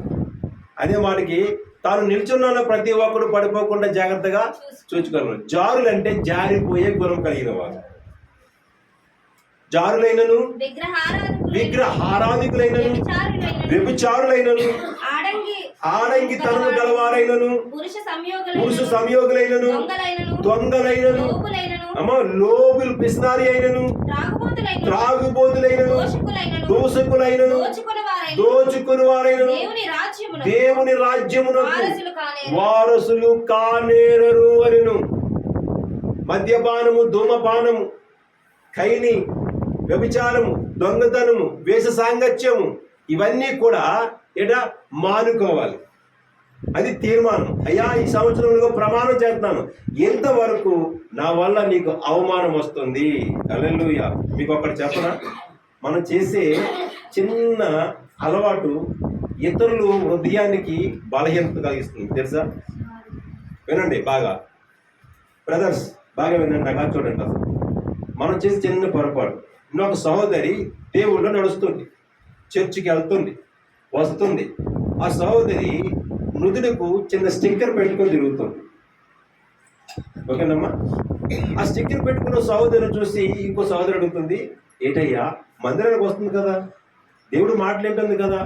అదే మాటకి తాను నిల్చున్న ప్రతి ఒక్కడు పడిపోకుండా జాగ్రత్తగా చూసుకోగలరు. జారులు అంటే జారిపోయే గుణం కలిగిన వారు. జారులైనను, విగ్రహారాధికులైనను, వ్యభిచారులైనను, ఆడంగి తనము గలవారైనను, పురుష సంయోగులైనను, దొంగలైనను, లోబులు పిసినారి అయినను, త్రాగుబోతులైనను, దోషకులైనను, దోచుకుని వారైనను దేవుని రాజ్యమునకు వారసులు కానేరరు అనిను. మద్యపానము, ధూమపానము, కైని, వ్యభిచారము, దొంగతనము, వేష సాంగత్యము, ఇవన్నీ కూడా మానుకోవాలి. అది తీర్మానం. అయ్యా, ఈ సంవత్సరంలో ప్రమాణం చేస్తున్నాను, ఎంతవరకు నా వల్ల నీకు అవమానం వస్తుంది. హల్లెలూయా. మీకు ఒకటి చెప్పనా, మనం చేసే చిన్న అలవాటు ఇతరులు హృదయానికి బలహీనత కలిగిస్తుంది, తెలుసా? వినండి బాగా, బ్రదర్స్ బాగా వినండి, నాకు చూడండి. అసలు మనం చేసే చిన్న పొరపాటు, ఇంకొక సహోదరి దేవుళ్ళు నడుస్తుంది, చర్చికి వెళ్తుంది, వస్తుంది. ఆ సహోదరి నుదులకు చిన్న స్టిక్కర్ పెట్టుకొని తిరుగుతుంది. ఓకేనమ్మా? ఆ స్టిక్కర్ పెట్టుకున్న సహోదరిని చూసి ఇంకో సహోదరు అడుగుతుంది, ఏటయ్యా, మందిరానికి వస్తుంది కదా, దేవుడు మాట్లాడుతుంది కదా,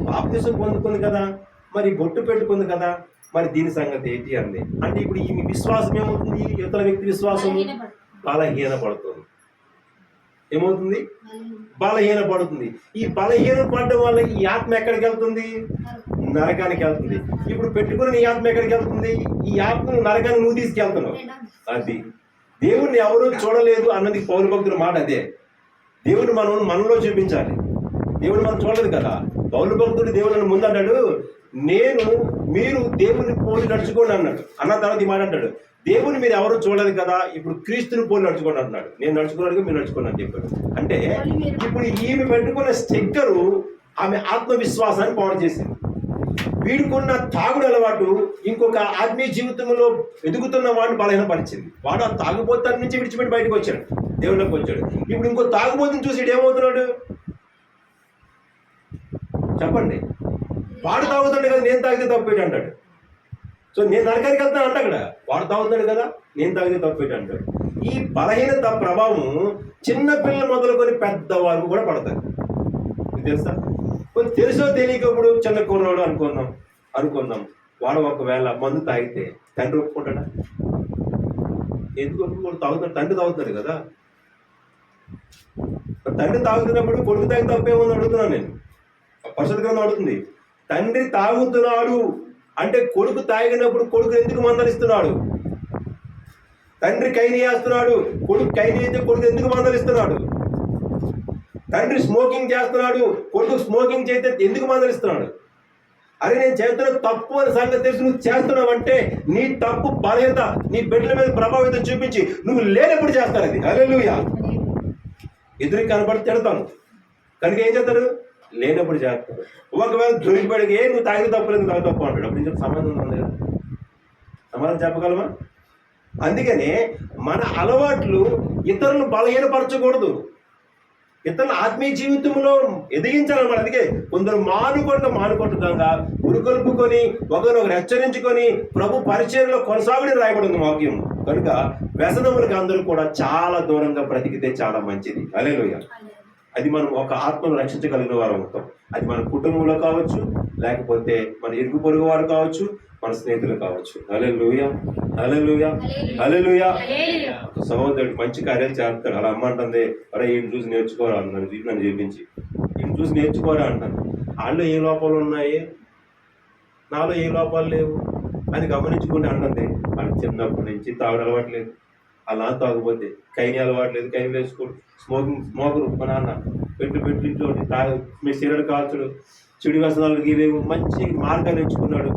బాప్తిసం పొందుకుంది కదా, మరి బొట్టు పెట్టుకుంది కదా, మరి దీని సంగతి ఏంటి అంది. అంటే ఇప్పుడు ఈ విశ్వాసం ఏమవుతుంది? ఇతర వ్యక్తి విశ్వాసం బలహీన పడుతుంది. ఏమవుతుంది? బలహీన పడుతుంది. ఈ బలహీన పడడం వల్ల ఈ ఆత్మ ఎక్కడికి వెళ్తుంది? నరకానికి వెళ్తుంది. ఇప్పుడు పెట్టుకుని ఈ ఆత్మ ఎక్కడికి వెళ్తుంది? ఈ ఆత్మను నరకాన్ని నువ్వు తీసుకెళ్తున్నావు. అది దేవుణ్ణి ఎవరూ చూడలేదు అన్నది పౌరు భక్తుల మాట. అదే దేవుడు మనలో చూపించాలి. దేవుడు మనం చూడలేదు కదా. పౌరు భక్తుడు దేవుడు ముందు అన్నాడు, మీరు దేవుని పోలి నడుచుకోండి అన్నాడు. అన్న తర్వాత ఈ మాట అంటాడు, దేవుని మీరు ఎవరు చూడలేదు కదా, ఇప్పుడు క్రీస్తుని పోలి నడుచుకోండి అంటున్నాడు. నేను నడుచుకోవడానికి మీరు నడుచుకోండి అని చెప్పాడు. అంటే ఇప్పుడు ఈమె పెట్టుకున్న స్టిక్కరు ఆమె ఆత్మవిశ్వాసాన్ని పాడు చేసింది. వీడుకున్న తాగుడు అలవాటు ఇంకొక ఆత్మీయ జీవితంలో ఎదుగుతున్న వాడిని బలహీనపరిచింది. వాడు ఆ తాగుబోతాన్ని నుంచి విడిచిపెట్టి బయటకు వచ్చాడు, దేవుళ్ళకి వచ్చాడు. ఇప్పుడు ఇంకో తాగుబోతుని చూసి ఏమవుతున్నాడు చెప్పండి? వాడు తాగుతాడు కదా, నేను తాగితే తప్పేటి అంటాడు. సో నేను నరకానికి వెళ్తాను అంట. అక్కడ వాడు తాగుతాడు కదా, నేను తాగితే తప్పేటి అంటాడు. ఈ బలహీనత ప్రభావం చిన్న పిల్లలు మొదలుకొని పెద్దవాళ్ళు కూడా పడతారు. తెలుసా? తెలుసో తెలియకప్పుడు చిన్న కుర్రోడు అనుకుందాం వాడు ఒకవేళ మందు తాగితే తండ్రి ఒప్పుకుంటాడా? ఎందుకు ఒప్పుకోడు? తాగుతాడు, తండ్రి తాగుతాడు కదా. తండ్రి తాగుతున్నప్పుడు కొడుకు తాగి తప్పేముంది అడుగుతున్నాను నేను. పరిషత్ గ్రంథం అడుగుతుంది, తండ్రి తాగుతున్నాడు అంటే కొడుకు తాగినప్పుడు కొడుకు ఎందుకు మందలిస్తున్నాడు? తండ్రి కైని చేస్తున్నాడు, కొడుకు కైని అయితే కొడుకు ఎందుకు మందలిస్తున్నాడు? తండ్రి స్మోకింగ్ చేస్తున్నాడు, కొడుకు స్మోకింగ్ చేస్తే ఎందుకు మందలిస్తున్నాడు? అరే నేను చేస్తున్న తప్పు అని సంగతి తెలిసి నువ్వు చేస్తున్నావు అంటే నీ తప్పు బలహీనత నీ బిడ్డల మీద ప్రభావితం చూపించి నువ్వు లేనప్పుడు చేస్తారు. అది హల్లెలూయా. ఎదురు కనబడి తిడతాను కనుక ఏం చేస్తారు? లేనప్పుడు చేస్తారు. ఒకవేళ దొరికిపడికి నువ్వు తాగిన తప్పులేదు, తాగి తప్పు అంటాడు. అప్పుడు చెప్పి సమాధానం ఉంది కదా, సమాధానం చెప్పగలమా? అందుకనే మన అలవాట్లు ఇతరులను బలహీనపరచకూడదు, ఇతరుల ఆత్మీయ జీవితంలో ఎదిగించాలన్నమాట. అందుకే కొందరు మానుకుంటుగా ఉరుకొల్పుకొని ఒకరినొకరు హెచ్చరించుకొని ప్రభు పరిచయంలో కొనసాగుడి రాయబడింది వాక్యం. కనుక వ్యసనములకు అందరూ కూడా చాలా దూరంగా బ్రతికితే చాలా మంచిది. హల్లెలూయా. అది మనం ఒక ఆత్మను రక్షించగలిగిన వారు అవుతాం. అది మన కుటుంబంలో కావచ్చు, లేకపోతే మన ఇరుగు పొరుగు వారు కావచ్చు, మన స్నేహితులు కావచ్చు. హల్లెలూయా, హల్లెలూయా, హల్లెలూయా. సహోదరుడు మంచి కార్యాలు చేస్తాడు. అలా అమ్మ అంటుంది, అరే ఈయన చూసి నేర్చుకోరా అన్నాను, నన్ను చేపించి ఈయన చూసి నేర్చుకోరా అంటాను. వాళ్ళు ఏ లోపాలు ఉన్నాయి, నాలో ఏ లోపాలు లేవు అని గమనించుకుంటే అంటుంది. వాళ్ళు చిన్నప్పటి నుంచి తాగుడు అలవాట్లేదు, అలా తాగుపోతే కైని అలవాట్లేదు, కైని వేసుకోడు, స్మోకరు మా నాన్న పెట్టు ఇంట్లో మీ సిరడు కాల్చుడు, చెడు వ్యసనాలు గీలేవు, మంచి మార్గాన్ని ఎంచుకున్నాడు.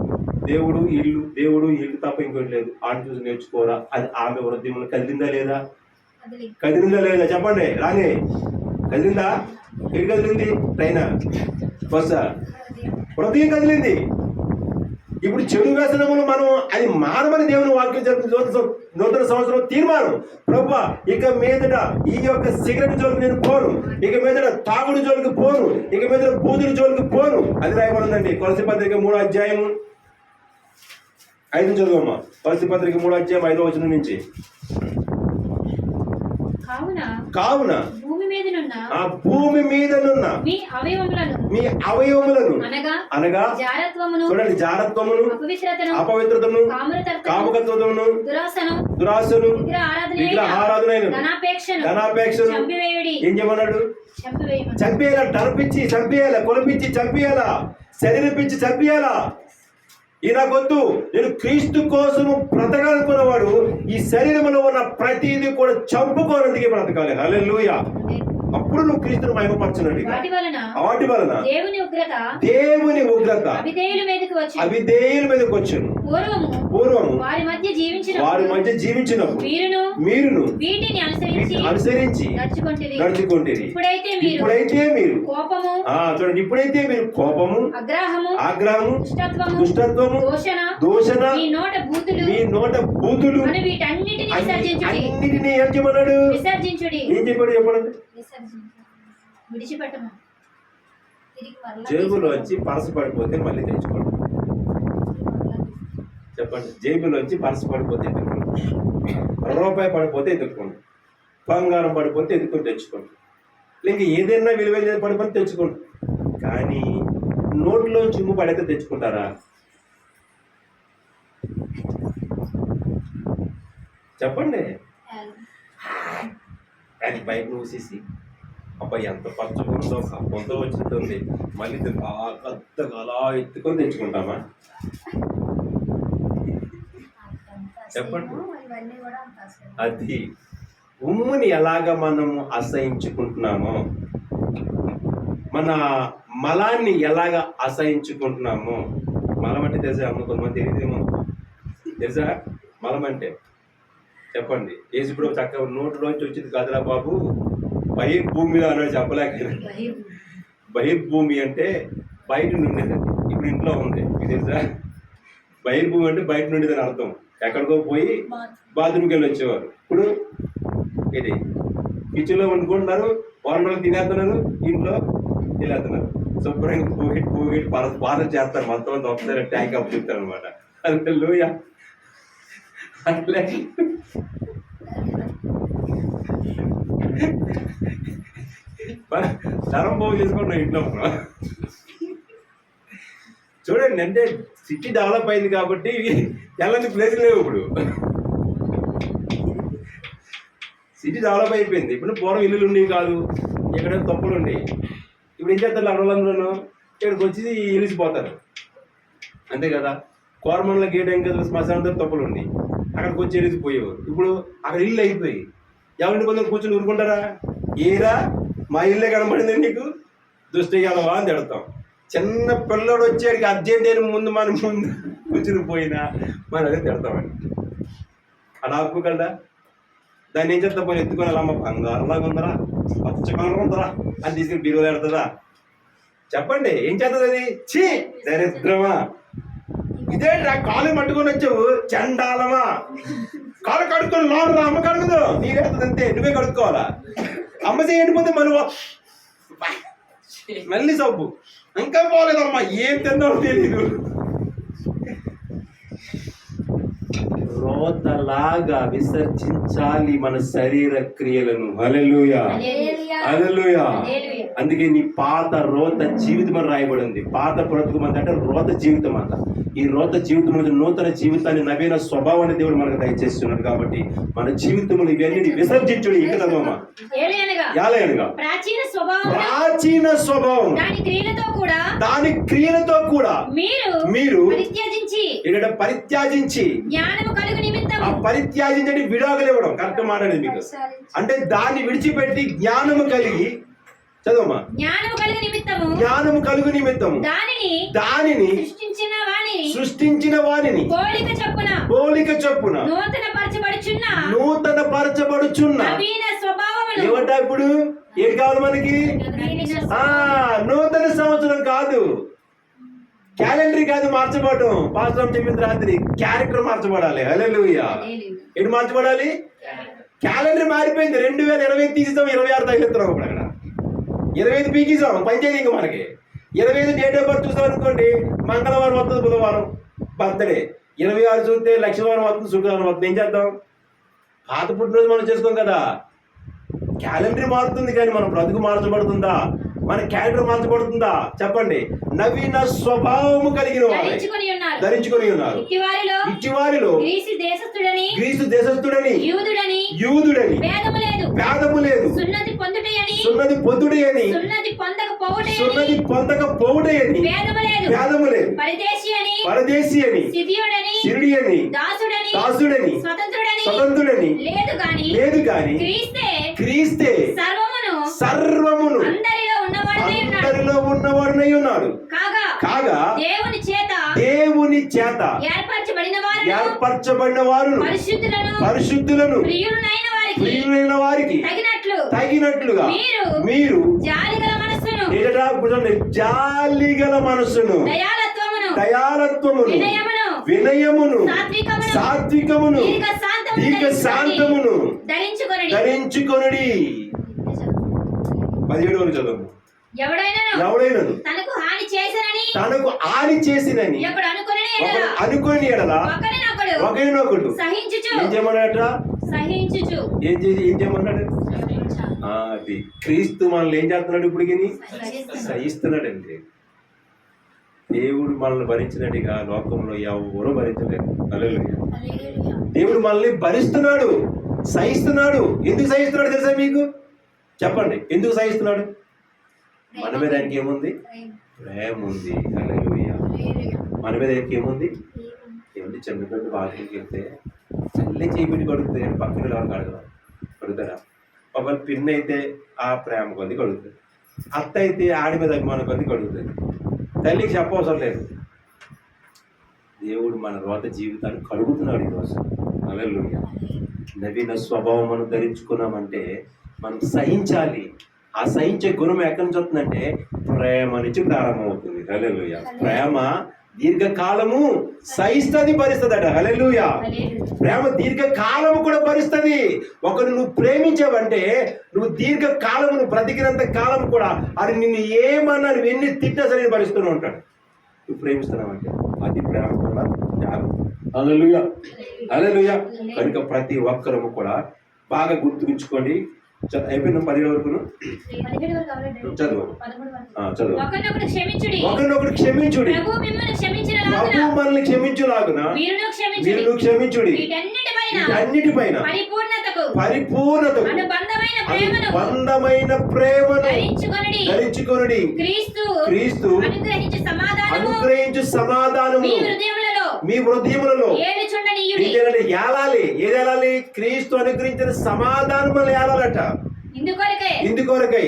దేవుడు ఇల్లు తప్ప ఇంకోటి లేదు. ఆడ చూసి నేర్చుకోరా. అది ఆమె హృదయంలో కదిలిందా లేదా? చెప్పండి. రాని కదిలిందా? ఎటు కదిలింది? ట్రైనా, బస్సా? హృదయం కదిలింది. ఇప్పుడు చెడు వ్యసనములు మనం అది మానమని దేవుని వాక్యం జరుగుతుంది. నూతన సంవత్సరం తీర్మానం, ప్రభువా ఇక మీదట ఈ యొక్క సిగరెట్ జోలికి నేను పోను, ఇక మీదట తాగుడు జోలికి పోను, ఇక మీదట బూదుల జోలికి పోను. అది రాయబడిందండి కొలసీ పత్రిక 3వ అధ్యాయం 5 చదువమ్మా. కొలసీ పత్రిక 3వ అధ్యాయం 5వ వచనం నుంచి. కావున ఆ భూమి మీదనున్న మీ అవయవములను అనగా చూడండి, జారత్వమును, అపవిత్రతను, కాముకత్వమును, దురాశను, విగ్రహారాధనను, ధనాపేక్షను ఏం చేయమన్నాడు? చంపేయాలా. టర్పించి చంపేయాలా, కొలిపించి చంపేయాలా, శరీరపించి చంపేయాలా. ఈ నాకొద్దు, నేను క్రీస్తు కోసము బ్రతకాలనుకున్నవాడు ఈ శరీరంలో ఉన్న ప్రతిదీ కూడా చంపుకోనందుకే బ్రతకాలి. హల్లెలూయా. అప్పుడు నువ్వు క్రీస్తును మహిమపరచనండి. వాటి వలన దేవుని ఉగ్రత అవిధేయుల మీదకి వచ్చును. పూర్వము వారి మధ్య జీవించినప్పుడు మీరును వీటిని అనుసరించి నడుచుకుంటేది. ఇప్పుడైతే మీరు చూడండి, ఇప్పుడైతే మీరు కోపము, ఆగ్రహము, దుష్టత్వము, దూషణ, మీ నోట బూతులు అన్నిటినీ ఏం చెప్పన్నాడు? ఏం చెప్పాడు చెప్పండి? జేబులోంచి పరస పడిపోతే మళ్ళీ తెచ్చుకోండి. చెప్పండి, జేబులోంచి పరస పడిపోతే ఎదుర్కోండి, రూపాయి పడిపోతే ఎదుర్కోండి, బంగారం పడిపోతే ఎదుర్కొని తెచ్చుకోండి, లేక ఏదైనా విలువ పడిపోతే తెచ్చుకోండి. కానీ నోట్లోంచి ఉమ్ము పడైతే తెచ్చుకుంటారా? చెప్పండి. అది బయట చూసేసి అబ్బాయి ఎంత పచ్చగుందో, కప్పంతో వచ్చింది, మళ్ళీ పెద్దగా అలా ఎత్తుకొని తెచ్చుకుంటామా? చెప్పండి. అది ఉమ్ముని ఎలాగ మనము అసహించుకుంటున్నామో, మన మలాన్ని ఎలాగ అసహించుకుంటున్నామో. మలం అంటే తెలుసా అమ్మ? కొంతమంది తెలియదేమో. తెలుసా మలం అంటే? చెప్పండి. యేసుప్రభు చక్కగా నోటిలోంచి వచ్చింది కాదురా బాబు, బహిర్భూమిలో అన్నాడు. చెప్పలేక బహిర్భూమి అంటే బయట నుండేది, ఇప్పుడు ఇంట్లో ఉంది. మీకు తెలుసా? బహిర్భూమి అంటే బయట నుండేదని అర్థం. ఎక్కడికో పోయి బాత్రూమ్కి వెళ్ళి వచ్చేవారు. ఇప్పుడు ఇది కిచెన్లో వండుకుంటున్నారు, వారంలో తినేస్తున్నారు, ఇంట్లో తినేస్తున్నారు. శుభ్రంగా పోగేటి పాదం చేస్తారు. మొత్తం అంతా ఒకసారి ట్యాంక్ అప్ చెప్తారు అనమాట. అంటే లోయ అట్లే తరం పోగు చేసుకుంటున్నాం ఇంట్లో. చూడండి, అంటే సిటీ డెవలప్ అయింది కాబట్టి ఎలాంటి ప్లేస్ లేవు. ఇప్పుడు సిటీ డెవలప్ అయిపోయింది. ఇప్పుడు పూర్వం ఇల్లులు ఉండేవి కాదు, ఎక్కడైనా తప్పులు ఉండేవి. ఇప్పుడు ఏం చేస్తారు? అడవులందరూ ఇక్కడికి వచ్చి ఇలిసిపోతారు, అంతే కదా. కోరమండల గేట్ ఏం కదా, శ్మశానంతో తప్పులు ఉండి అక్కడికి వచ్చి ఎలిసిపోయేవారు. ఇప్పుడు అక్కడ ఇల్లు అయిపోయి ఎవరింటి కొందరు కూర్చొని ఊరుకుంటారా? ఏరా మా ఇల్లే కనబడింది నీకు, దుష్టగలవా అని తిడతాం. చిన్న పిల్లడు వచ్చేడికి అర్జెంట్ అయిన ముందు మనం ముందు కూర్చుని పోయినా మనం అదే తిడతామండి. అలా ఆపుకోగలరా? దాన్ని ఏం చేస్తా పోయి ఎత్తుకొని అలా, అమ్మ బంగారంలాగా ఉందరా, పచ్చకలర్ ఉందరా అని తీసుకుని బీరువాలో పెడుతుందా? చెప్పండి, ఏం చేస్తుంది అది? ఛీ దరిద్రమా, ఇదే కాలు పట్టుకొని వచ్చావు చండాలమా, కాలు కడుక్కొని లోను అమ్మ కడుగుదు, నీవేస్తుంది అంతే, నువ్వే కడుక్కోవాలా. అమ్మ చేయకపోతే మళ్ళీ సబ్బు, ఇంకా పోలేదమ్మా, ఏం తిన్నావు తెలీదు. రోతలాగా విసర్జించాలి మన శరీర క్రియలను. హల్లెలూయా, హల్లెలూయా. అందుకే నీ పాత రోత జీవితం అని రాయబడింది. పాత బ్రతుకు అంటే రోత జీవితం అంట. ఈ రోత జీవితం నూతన జీవితాన్ని, నవీన స్వభావాన్ని దేవుడు మనకు దయచేస్తున్నాడు. కాబట్టి మన జీవితంలో ఇవన్నీ విసర్జించుడు ఇంకదమ్మా. ప్రాచీన స్వభావం దాని క్రియలతో కూడా మీరు ఇక్కడ పరిత్యాజించి, ఆ పరిత్యాజించండి విడాకులు ఇవ్వడం కరెక్ట్ మాట అండి మీకు. అంటే దాన్ని విడిచిపెట్టి జ్ఞానము కలిగి, చదవమ్మా, జ్ఞానము కలుగు నిమిత్తము దానిని సృష్టించిన వానిని పోలిక చొప్పున నూతన పరచబడుచున్న ఏమంటా? ఇప్పుడు ఏది కావాలి మనకి? నూతన సంవత్సరం కాదు, క్యాలెండర్ కాదు మార్చబడటం. పాస్టర్ చెప్పింది రాత్రి, క్యారెక్టర్ మార్చబడాలి. హల్లెలూయా. ఎటు మార్చబడాలి? క్యాలెండర్ మారిపోయింది. 2020 తీసిస్తాం, 26 తగిలిస్తున్నాం. ఇప్పుడు అక్కడ 25 పీకిస్తాం, పంచాయతీ. ఇంకా మనకి 25 డేట్ ఆఫ్ బర్త్ చూస్తాం అనుకోండి, మంగళవారం వస్తుంది, బుధవారం బర్త్డే. 26 చూస్తే లక్షవారం వస్తుంది, శుక్రవారం వస్తుంది. ఏం చేద్దాం? పాత పుట్టినరోజు మనం చేసుకోం కదా. క్యాలెండర్ మారుతుంది కానీ మన బ్రతుకు మార్చబడుతుందా? మన క్యారెక్టర్ మార్చబడుతుందా? చెప్పండి. నవీన స్వభావము కలిగిన వారు ధరించుకొని ఉన్నారు. ఇట్టివారిలో గ్రీసు దేశస్థుడని యూదుడని భేదము లేదు, సున్నతి పొందుడి అని, సున్నతి పొందకపోవుడి అని భేదము లేదు. పరదేశి అని, పరదేశి అని, సిథియుడని, సిరుడి అని, దాసుడని, దాసుడని, స్వతంత్రుడని లేదు గాని క్రీస్తే సర్వమును అందరిలో ఉన్నవాడునై ఉన్నాడు. కాగా దేవుని చేత ఏర్పరచబడిన వారును పరిశుద్ధులను ప్రియులైన వారికి తగినట్లుగా మీరు జాలిగల మనస్సును, దయాలత్వమును, వినయమును, సాత్వికమును, దీర్ఘశాంతమును ధరించుకొనుడి. 17 చదువు. ఎవడైనను తనకు హాని చేసినని అనుకుని ఎడల ఒకరినొకడు ఏం చేయమన్నాడట? ఏం చేయమన్నాడు? అది క్రీస్తు మనల్ని ఏం చేస్తున్నాడు? ఇప్పుడు సహిస్తున్నాడండి. దేవుడు మనల్ని భరించినట్టుగా లోకంలో ఎవరో భరించలేదు. హల్లెలూయా. దేవుడు మనల్ని భరిస్తున్నాడు, సహిస్తున్నాడు. ఎందుకు సహిస్తున్నాడు తెలుసా మీకు? చెప్పండి, ఎందుకు సహిస్తున్నాడు? మన మీద ఆయనకి ఏముంది? ప్రేమ ఉంది. హల్లెలూయా. మన మీద ఆయనకి ఏముంది? ఏముంది? చిన్నపిల్ల బాత్రూమ్కి వెళ్తే చల్లే చేపెట్టి కడుగుతుంది, కానీ పక్కన ఎవరు కడుగుతారా? ఒక పిన్ అయితే ఆ ప్రేమ కొద్ది కడుగుతుంది, అత్త అయితే ఆడి మీద అభిమానం కొద్ది కడుగుతుంది. తల్లికి చెప్పవసరం లేదు. దేవుడు మన రోత జీవితాన్ని కడుగుతున్నాడు ఈరోజు. హల్లెలూయా. నవీన స్వభావం మనం ధరించుకున్నామంటే మనం సహించాలి. ఆ సహించే గుణం ఎక్కడి నుంచి వస్తుందంటే ప్రేమ నుంచి ప్రారంభమవుతుంది. హల్లెలూయా. ప్రేమ దీర్ఘకాలము సహిస్తుంది, భరిస్తుందట. హల్లెలూయా. ప్రేమ దీర్ఘకాలము కూడా భరిస్తుంది. ఒకరు నువ్వు ప్రేమించావంటే నువ్వు దీర్ఘకాలము, నువ్వు బ్రతికినంత కాలం కూడా అది నిన్ను ఏమన్నా నువ్వు ఎన్ని తిట్టా సరే భరిస్తూనే ఉంటాడు. నువ్వు ప్రేమిస్తున్నావంటే అది ప్రేమ కూడా త్యాగం. హల్లెలూయా. హల్లెలూయా. కనుక ప్రతి ఒక్కరము కూడా బాగా గుర్తుంచుకోండి. అయిపోయిన 17 వరకు చదువు. ఒకరినొకరు క్షమించుడి, ప్రభు మనల్ని క్షమించులాగున మీరు క్షమించుడి. అన్నిటిపైన పరిపూర్ణతకు అనుబంధమైన ప్రేమను ధరించుకొనుడి. క్రీస్తు అనుగ్రహించు సమాధానము మీ హృదయములలో ఏలాలి. ఏలాలి? క్రీస్తు అనుగ్రహించిన సమాధానం మనం ఏలాలట. ఇందుకొరకై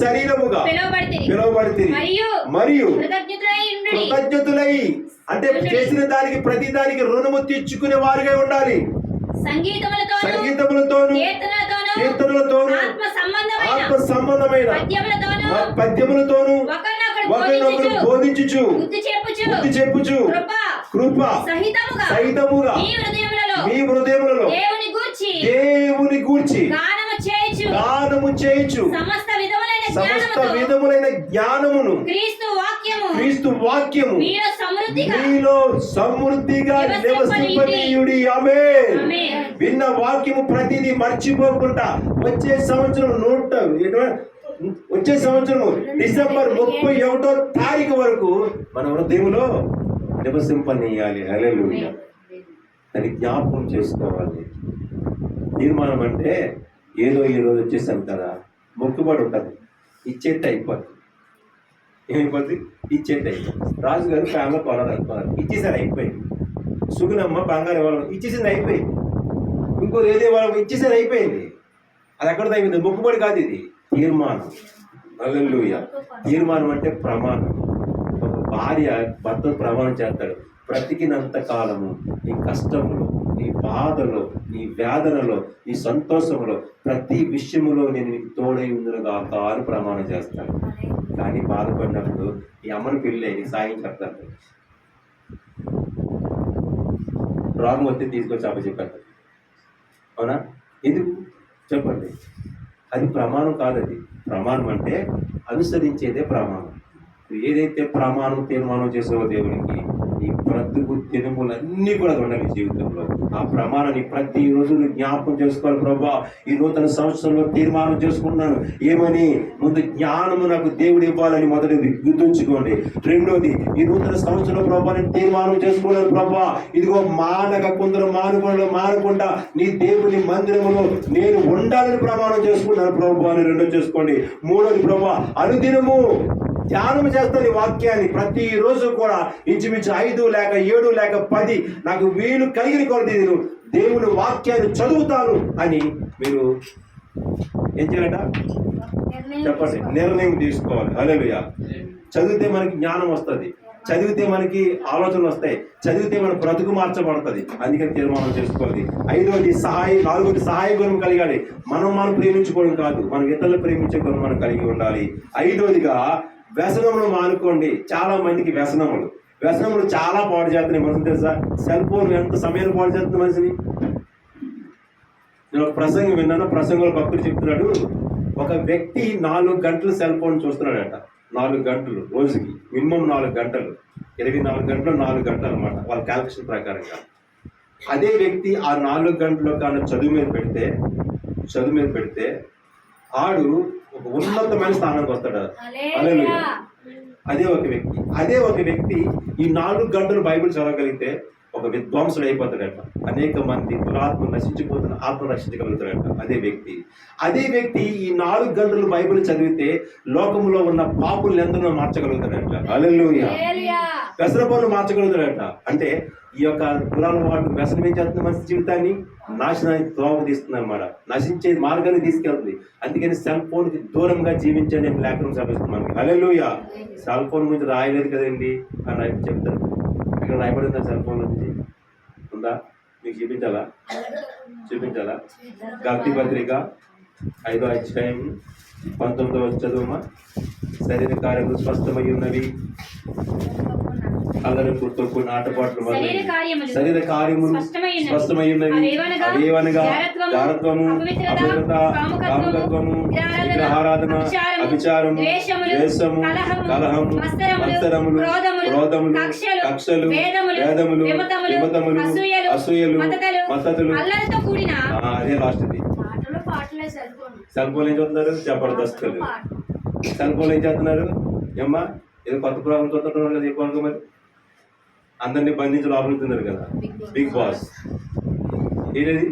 శరీరముగా పిలువబడితిరి మరియు కృతజ్ఞతులై, అంటే చేసిన దానికి ప్రతి దానికి రుణము తీర్చుకునే వారిగా ఉండాలి. సంగీతములతోను, కీర్తనలతోను, ఆత్మ సంబంధమైన పద్యములతోను ఒకరినొకరు బోధించుచు, బుద్ధి చెప్పుచు, కృప సహితముగా మీ హృదయములలో దేవుని గూర్చి గానము చేయుచు సమస్త విధములైన జ్ఞానమును క్రీస్తు వాక్యము మీలో సమృద్ధిగా నివసింపనీయుడి. ఆమేన్. విన్న వాక్యము ప్రతిదీ మర్చిపోకుండా వచ్చే సంవత్సరం డిసెంబర్ 31వ తారీఖు వరకు మన హృదయంలో నివసింపనీయాలి. హల్లెలూయా. దాన్ని జ్ఞాపకం చేసుకోవాలి. తీర్మానం అంటే ఏదో ఈ రోజు వచ్చేసాం కదా, మొక్కుబడి ఉంటుంది, ఇచ్చేస్తే అయిపోద్ది. ఏమైపోద్ది? ఇచ్చేస్తే అయిపోద్ది. రాజుగారు ఫ్యామిలీ పొలాలు అయిపోవాలి, ఇచ్చేసారు, అయిపోయింది. సుగుణమ్మ బంగారు ఇవ్వాలి, ఇచ్చేసింది, అయిపోయింది. ఇంకోటి ఏదో వాళ్ళకి ఇచ్చేసారు, అయిపోయింది. అది ఎక్కడ అయిపోయింది? మొక్కుబడి కాదు, ఇది తీర్మానం. హల్లెలూయా. తీర్మానం అంటే ప్రమాణం. ఒక భార్య భర్త ప్రమాణం చేస్తాడు, బ్రతికినంత కాలము నీ కష్టములో, నీ బాధలో, నీ వేదనలో, నీ సంతోషంలో, ప్రతి విషయములో నేను నీకు తోడై ఉందునుగాక అని ప్రమాణం చేస్తాడు. కానీ బాధపడినప్పుడు ఈ అమ్మని పిల్లలే నీ సాయం చెప్తాడు. రాము వస్తే తీసుకొచ్చి అప్పచెప్పాడు. అవునా? ఎందుకు చెప్పండి? అది ప్రమాణం కాదు. అది ప్రమాణం అంటే అనుసరించేదే ప్రమాణం. ఏదైతే ప్రమాణం తీర్మానం చేసావో దేవునికి, ఈ బ్రతుకు దినములన్నీ కూడా ఉండాలి జీవితంలో. ఆ ప్రమాణాన్ని ప్రతిరోజు జ్ఞాపకం చేసుకోవాలి. ప్రభా, ఈ నూతన సంవత్సరంలో తీర్మానం చేసుకుంటున్నాను ఏమని? ముందు జ్ఞానము నాకు దేవుడు ఇవ్వాలని మొదటిది గుర్తుంచుకోండి. రెండోది, ఈ నూతన సంవత్సరంలో ప్రభా నేను తీర్మానం చేసుకున్నాను ప్రభా, ఇదిగో కొందరు మానకుండా నీ దేవుని మందిరములో నేను ఉండాలని ప్రమాణం చేసుకున్నాను ప్రభా అని రెండో చేసుకోండి. మూడోది, ప్రభా అనుదినము ధ్యానం చేస్తాను ఈ వాక్యాన్ని ప్రతిరోజు కూడా ఇంచుమించు 5 లేక 7 లేక 10 నాకు వీలు కలిగిన కొలది నేను దేవుని వాక్యాన్ని చదువుతాను అని మీరు ఏం చేయాలట చెప్పండి, నిర్ణయం తీసుకోవాలి. హల్లెలూయా. చదివితే మనకి జ్ఞానం వస్తుంది, చదివితే మనకి ఆలోచనలు వస్తాయి, చదివితే మన బ్రతుకు మార్చబడుతుంది. అందుకని తీర్మానం చేసుకోవాలి. 5వది సహాయం, 4వది సహాయ గుణం కలిగాలి. మనం ప్రేమించుకోవడం కాదు, మనం ఇతరులు ప్రేమించే గుణం మనం కలిగి ఉండాలి. 5వదిగా వ్యసనములు మానుకోండి. చాలా మందికి వ్యసనములు చాలా పాడు చేస్తున్నాయి. మనకు తెలుసా? సెల్ ఫోన్ ఎంత సమయాన్ని పాడు చేస్తుంది మనిషిని. నేను ఒక ప్రసంగం విన్నాను. ప్రసంగంలో భక్తుడు చెప్తున్నాడు, ఒక వ్యక్తి 4 గంటలు సెల్ ఫోన్ చూస్తున్నాడట. 4 గంటలు రోజుకి, మినిమం 4 గంటలు, 24 గంటలు 4 గంటలు అనమాట వాళ్ళ క్యాల్కులేషన్ ప్రకారంగా. అదే వ్యక్తి ఆ 4 గంటలు కానీ చదువు మీద పెడితే ఆడు ఒక ఉన్నతమైన స్థానానికి వస్తాడు. హల్లెలూయా. అదే ఒక వ్యక్తి ఈ 4 గంటలు బైబిల్ చదవగలిగితే ఒక విద్వాంసుడు అయిపోతాడట. అనేక మంది దురాత్మ నశించిపోతున్న ఆత్మ రక్షించగలుగుతాడట. అదే వ్యక్తి ఈ 4 గంటలు బైబిల్ చదివితే లోకంలో ఉన్న పాపులను ఎందరో మార్చగలుగుతాడట. హల్లెలూయా. వ్యసనపరులు మార్చగలుగుతాడట. అంటే ఈ యొక్క దురలవాటు వ్యసనం ఏం చేస్తుంది? మనిషి జీవితాన్ని నాశనానికి దోవ తీస్తుంది అనమాట, నశించే మార్గాన్ని తీసుకెళ్తుంది. అందుకని సెల్ ఫోన్ కి దూరంగా జీవించండి అని లేఖనం చదివిస్తుంది మనకి. హల్లెలూయా. సెల్ ఫోన్ గురించి రాయలేదు కదండి అని చెప్తారు. ఇక్కడ రాయబడిందా? సెల్ ఫోన్ నుంచి ఉందా? మీకు చూపించాలా? గలతీ పత్రిక 5వ అధ్యాయం 19వ చదువుమా. శరీర కార్యములు స్పష్టమై ఉన్నవి, అల్లరి పుట్టుకు నాటపాట్లు శరీర కార్యములు స్పష్టమై ఉన్నవి. అవేవనగా జారత్వము, అపవిత్రత, కాముకత్వము, విగ్రహారాధన, అభిచారము, ద్వేషము, కలహము, మత్సరములు, క్రోధములు, కక్షలు, భేదములు, విమతములు, అసూయలు, మత్తతులు. అదే లాస్ట్. సెల్ ఫోన్ ఏం చూస్తున్నారు? జబర్దస్తులు. సెల్ ఫోన్ ఏం చేస్తున్నారు? ఏమ్మా ఏదో కొత్త ప్రోగ్రాం చూస్తుంటున్నారు కదా. ఎక్కువ మరి అందరినీ బంధించి లోపలుతున్నారు కదా. బిగ్ బాస్ ఏంటది?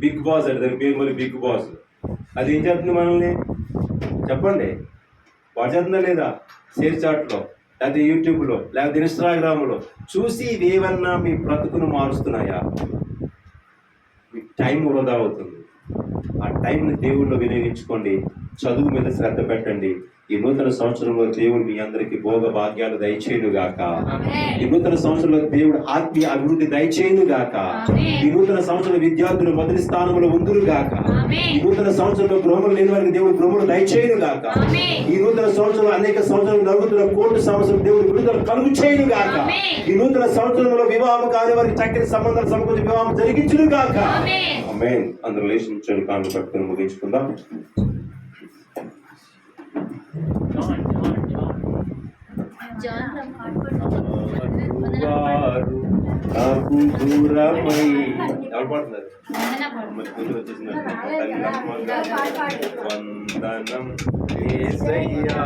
బిగ్ బాస్ అంటే దాని పేరు మరి బిగ్ బాస్. అది ఏం చేస్తుంది మనల్ని? చెప్పండి. వాడు చేస్తుందా లేదా? షేర్ చాట్లో, లేకపోతే యూట్యూబ్లో, లేకపోతే ఇన్స్టాగ్రామ్లో చూసి ఇవేమన్నా మీ బ్రతుకును మారుస్తున్నాయా? మీ టైం వృధా అవుతుంది. ఆ టైంని దేవుళ్ళు వినియోగించుకోండి. చదువు మీద శ్రద్ధ పెట్టండి. ఈ నూతన సంవత్సరంలో దేవుడు మీ అందరికీ భోగ భాగ్యాలు దయచేయును గాక. ఈ నూతన సంవత్సరంలో దేవుడు ఆత్మీయ అభివృద్ధి దయచేయును గాక. ఈ నూతన సంవత్సరంలో విద్యార్థులు మొదటి స్థానంలో ఉందురు గాక. ఈ నూతన సంవత్సరంలో గృహములు లేని వారికి దేవుడు గృహములు దయచేయును గాక. ఈ నూతన సంవత్సరంలో అనేక సంవత్సరాలు నలుగుతున్న కోర్టు సంవత్సరం దేవుడు విడుదల కలుగు చేయును గాక. ఈ నూతన సంవత్సరంలో వివాహం కాని వారికి చక్కని సంబంధాలు సమకూర్చి వివాహం జరిగించును గాక. ఆమేన్. అందరూ లేచించండి, కాళ్ళు పట్టుకొని ముగించుకుందాం. నాకు దూరమై ఎవరు పాడుతున్నారు? వందనం యేసయ్యా.